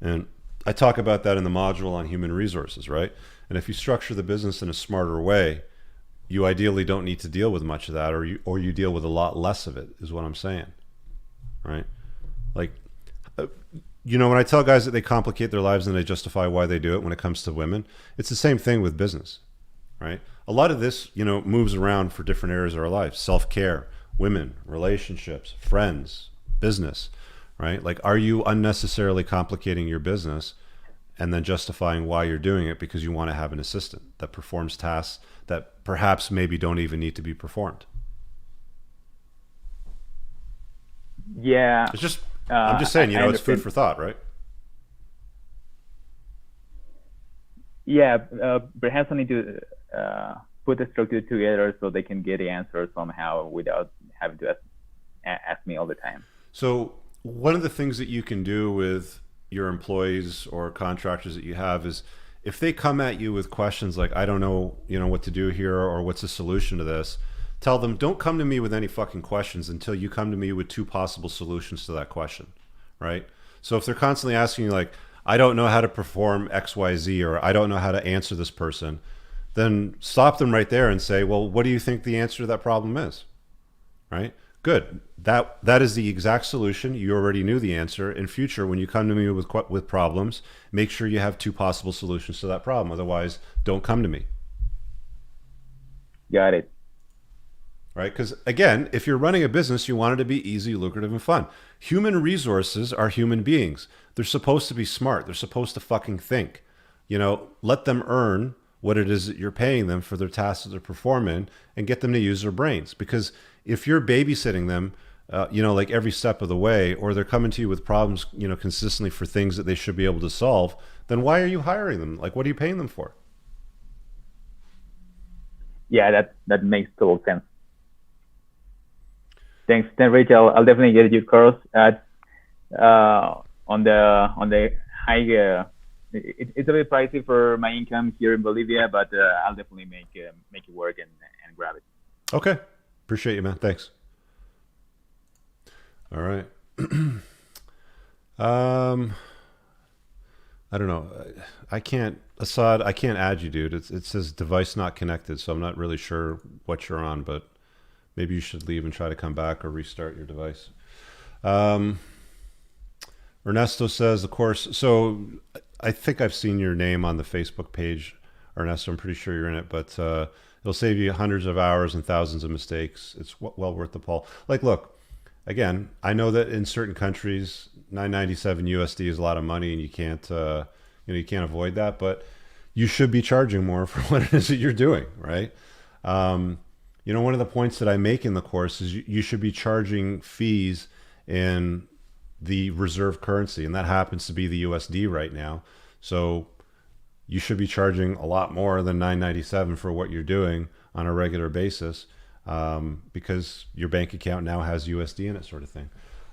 And I talk about that in the module on human resources, right? And if you structure the business in a smarter way, you ideally don't need to deal with much of that, or you deal with a lot less of it, is what I'm saying, right? Like, when I tell guys that they complicate their lives and they justify why they do it when it comes to women, it's the same thing with business, right? A lot of this, moves around for different areas of our lives: self-care, women, relationships, friends, business, right? Like, are you unnecessarily complicating your business and then justifying why you're doing it because you want to have an assistant that performs tasks that perhaps maybe don't even need to be performed? Yeah. It's just, I'm just saying, it's food for thought, right? Yeah, perhaps I need to put the structure together so they can get the answer somehow without having to ask me all the time. So one of the things that you can do with your employees or contractors that you have is, if they come at you with questions like, I don't know, what to do here, or what's the solution to this, tell them, don't come to me with any fucking questions until you come to me with two possible solutions to that question, right? So if they're constantly asking you like, I don't know how to perform XYZ, or I don't know how to answer this person, then stop them right there and say, well, what do you think the answer to that problem is, right? Good. That is the exact solution. You already knew the answer. In future, when you come to me with problems, make sure you have two possible solutions to that problem. Otherwise, don't come to me. Got it. Right? Because again, if you're running a business, you want it to be easy, lucrative, and fun. Human resources are human beings. They're supposed to be smart. They're supposed to fucking think. Let them earn what it is that you're paying them for their tasks that they're performing, and get them to use their brains. Because if you're babysitting them, like every step of the way, or they're coming to you with problems, consistently for things that they should be able to solve, then why are you hiring them? Like, what are you paying them for? Yeah, that makes total sense. Thanks, Rachel. I'll definitely get your course at on the high. It's a bit pricey for my income here in Bolivia, but I'll definitely make it work and grab it. Okay, appreciate you, man. Thanks. All right. I don't know. I can't, Assad, I can't add you, dude. It says device not connected, so I'm not really sure what you're on, but maybe you should leave and try to come back or restart your device. Ernesto says, of course, so I think I've seen your name on the Facebook page, Ernesto. I'm pretty sure you're in it, but it'll save you hundreds of hours and thousands of mistakes. It's well worth the pull. Like, look, again, I know that in certain countries, $9.97 USD is a lot of money, and you can't avoid that. But you should be charging more for what it is that you're doing, right? One of the points that I make in the course is you should be charging fees in the reserve currency, and that happens to be the USD right now. So you should be charging a lot more than $9.97 for what you're doing on a regular basis, because your bank account now has USD in it, sort of thing.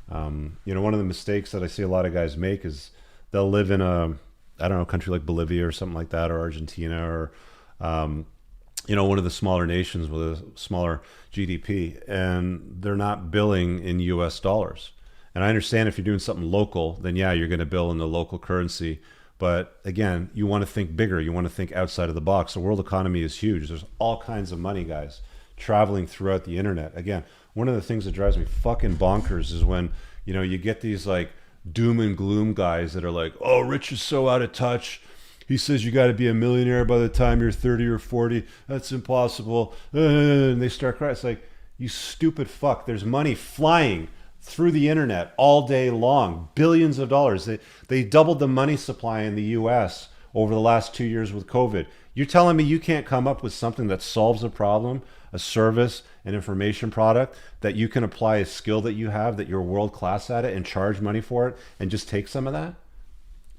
One of the mistakes that I see a lot of guys make is they'll live in a country like Bolivia or something like that, or Argentina, or one of the smaller nations with a smaller GDP, and they're not billing in US dollars. And I understand if you're doing something local, then yeah, you're going to bill in the local currency. But again, you want to think bigger. You want to think outside of the box. The world economy is huge. There's all kinds of money, guys, traveling throughout the internet. Again, one of the things that drives me fucking bonkers is when, you get these like doom and gloom guys that are like, oh, Rich is so out of touch. He says you got to be a millionaire by the time you're 30 or 40. That's impossible. And they start crying. It's like, you stupid fuck. There's money flying through the internet all day long. Billions of dollars. They doubled the money supply in the US over the last 2 years with COVID. You're telling me you can't come up with something that solves a problem, a service, an information product, that you can apply a skill that you have, that you're world class at it, and charge money for it, and just take some of that?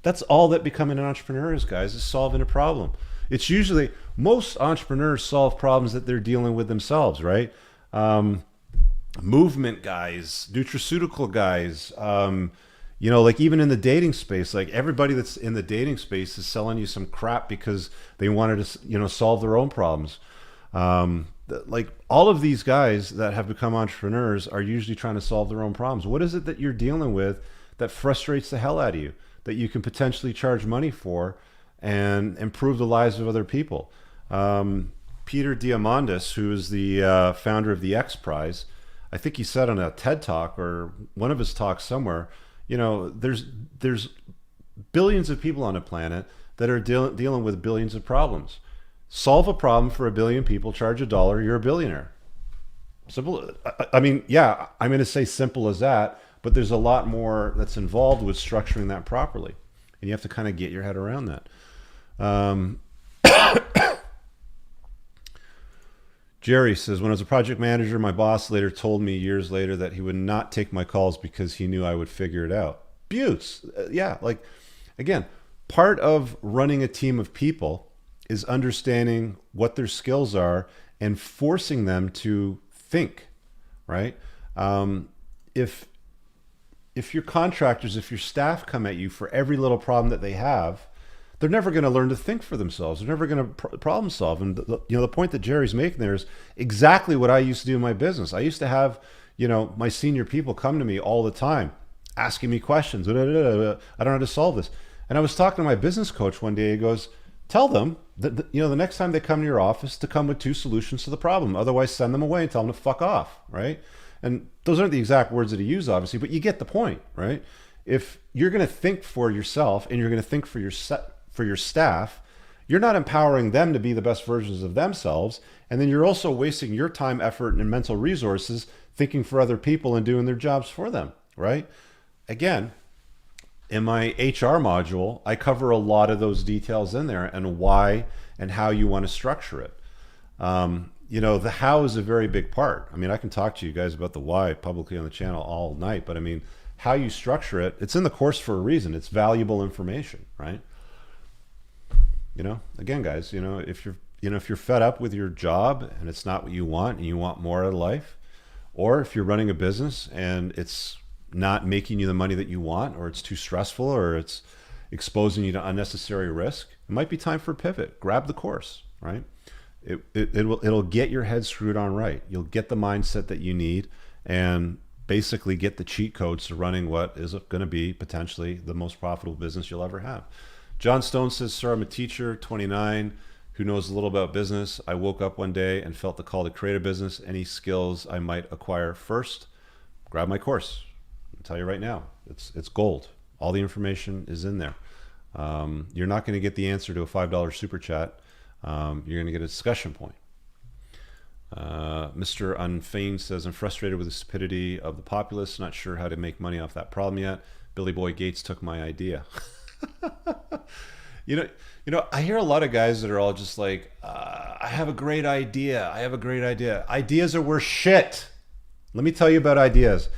That's all that becoming an entrepreneur is, guys, is solving a problem. It's usually, most entrepreneurs solve problems that they're dealing with themselves, right? Movement guys, nutraceutical guys, you know, like even in the dating space, like everybody that's in the dating space is selling you some crap because they wanted to, you know, solve their own problems. Like all of these guys that have become entrepreneurs are usually trying to solve their own problems. What is it that you're dealing with that frustrates the hell out of you, that you can potentially charge money for and improve the lives of other people? Peter Diamandis, who is the founder of the X Prize, I think he said on a TED Talk or one of his talks somewhere, you know, there's billions of people on the planet that are dealing with billions of problems. Solve a problem for a billion people, charge $1, you're a billionaire. Simple. I mean, yeah, I'm going to say simple as that, but there's a lot more that's involved with structuring that properly. And you have to kind of get your head around that. Jerry says, when I was a project manager, my boss later told me years later that he would not take my calls because he knew I would figure it out. Buttes. Yeah, like, again, part of running a team of people is understanding what their skills are and forcing them to think, right? If your contractors, if your staff come at you for every little problem that they have, they're never going to learn to think for themselves. They're never going to problem solve. And the point that Jerry's making there is exactly what I used to do in my business. I used to have, my senior people come to me all the time, asking me questions. I don't know how to solve this. And I was talking to my business coach one day. He goes, tell them that, the next time they come to your office to come with 2 solutions to the problem. Otherwise, send them away and tell them to fuck off, right? And those aren't the exact words that he used, obviously, but you get the point, right? If you're going to think for yourself and you're going to think for your staff, you're not empowering them to be the best versions of themselves. And then you're also wasting your time, effort, and mental resources thinking for other people and doing their jobs for them, right? Again, in my HR module, I cover a lot of those details in there and why and how you want to structure it. The how is a very big part. I mean, I can talk to you guys about the why publicly on the channel all night, but I mean, how you structure it, it's in the course for a reason. It's valuable information, right? Again, guys, if you're fed up with your job and it's not what you want and you want more out of life, or if you're running a business and it's not making you the money that you want, or it's too stressful, or it's exposing you to unnecessary risk, it might be time for a pivot. Grab the course, right? It'll get your head screwed on right. You'll get the mindset that you need and basically get the cheat codes to running what is going to be potentially the most profitable business you'll ever have. John Stone says, sir, I'm a teacher, 29, who knows a little about business. I woke up one day and felt the call to create a business. Any skills I might acquire first? Grab my course. I'll tell you right now, it's gold. All the information is in there. You're not going to get the answer to a $5 super chat. You're going to get a discussion point. Mr. Unfeigned says, I'm frustrated with the stupidity of the populace. Not sure how to make money off that problem yet. Billy Boy Gates took my idea. I hear a lot of guys that are all just like, I have a great idea. Ideas are worth shit. Let me tell you about ideas.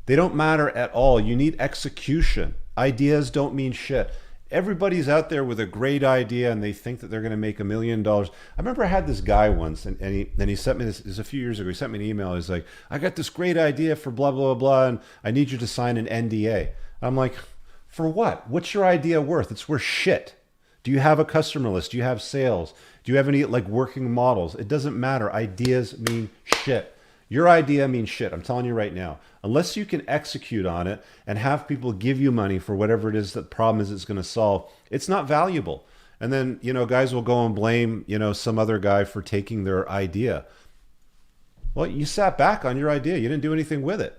They don't matter at all. You need execution. Ideas don't mean shit. Everybody's out there with a great idea and they think that they're going to make $1 million. I remember I had this guy once and he sent me this a few years ago. He sent me an email. He's like, I got this great idea for blah, blah, blah, and I need you to sign an NDA. I'm like, for what? What's your idea worth? It's worth shit. Do you have a customer list? Do you have sales? Do you have any working models? It doesn't matter. Ideas mean shit. Your idea means shit. I'm telling you right now. Unless you can execute on it and have people give you money for whatever it is that problem is it's going to solve, it's not valuable. And then, guys will go and blame, some other guy for taking their idea. Well, you sat back on your idea. You didn't do anything with it.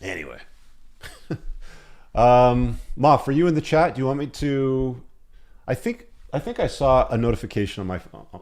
Anyway. Ma, for you in the chat, do you want me to I think I saw a notification on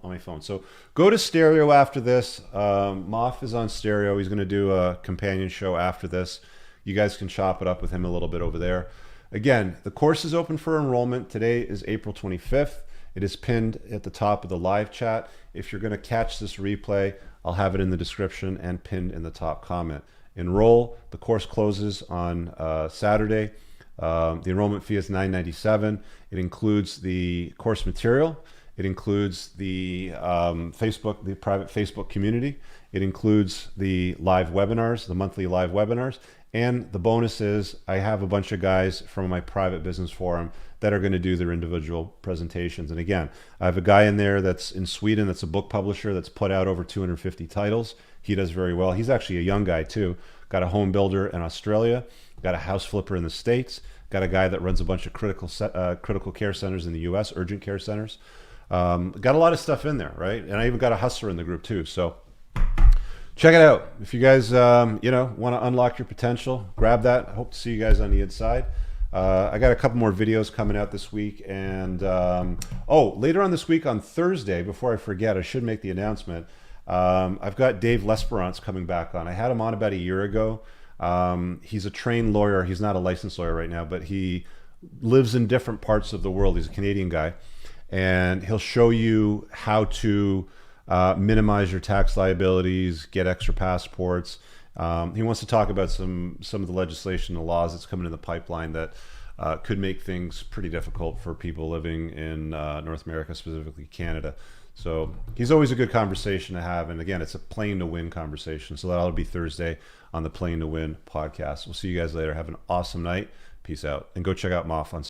my phone. So go to stereo after this. Moff is on stereo. He's going to do a companion show after this. You guys can chop it up with him a little bit over there. Again, the course is open for enrollment. Today is April 25th. It is pinned at the top of the live chat. If you're going to catch this replay, I'll have it in the description and pinned in the top comment. Enroll. The course closes on Saturday. The enrollment fee is $9.97. It includes the course material. It includes the the private Facebook community. It includes the live webinars, the monthly live webinars. And the bonus is I have a bunch of guys from my private business forum that are going to do their individual presentations. And again, I have a guy in there that's in Sweden that's a book publisher that's put out over 250 titles. He does very well. He's actually a young guy too. Got a home builder in Australia, got a house flipper in the States, got a guy that runs a bunch of critical care centers in the US, urgent care centers. Got a lot of stuff in there, right? And I even got a hustler in the group too. So check it out. If you guys, want to unlock your potential, grab that. I hope to see you guys on the inside. I got a couple more videos coming out this week. And, later on this week on Thursday, before I forget, I should make the announcement. I've got Dave Lesperance coming back on. I had him on about a year ago. He's a trained lawyer. He's not a licensed lawyer right now, but he lives in different parts of the world. He's a Canadian guy. And he'll show you how to minimize your tax liabilities, get extra passports. He wants to talk about some of the legislation and laws that's coming in the pipeline that could make things pretty difficult for people living in North America, specifically Canada. So he's always a good conversation to have. And again, it's a playing to win conversation. So that'll be Thursday on the Playing to Win podcast. We'll see you guys later. Have an awesome night. Peace out. And go check out Moff on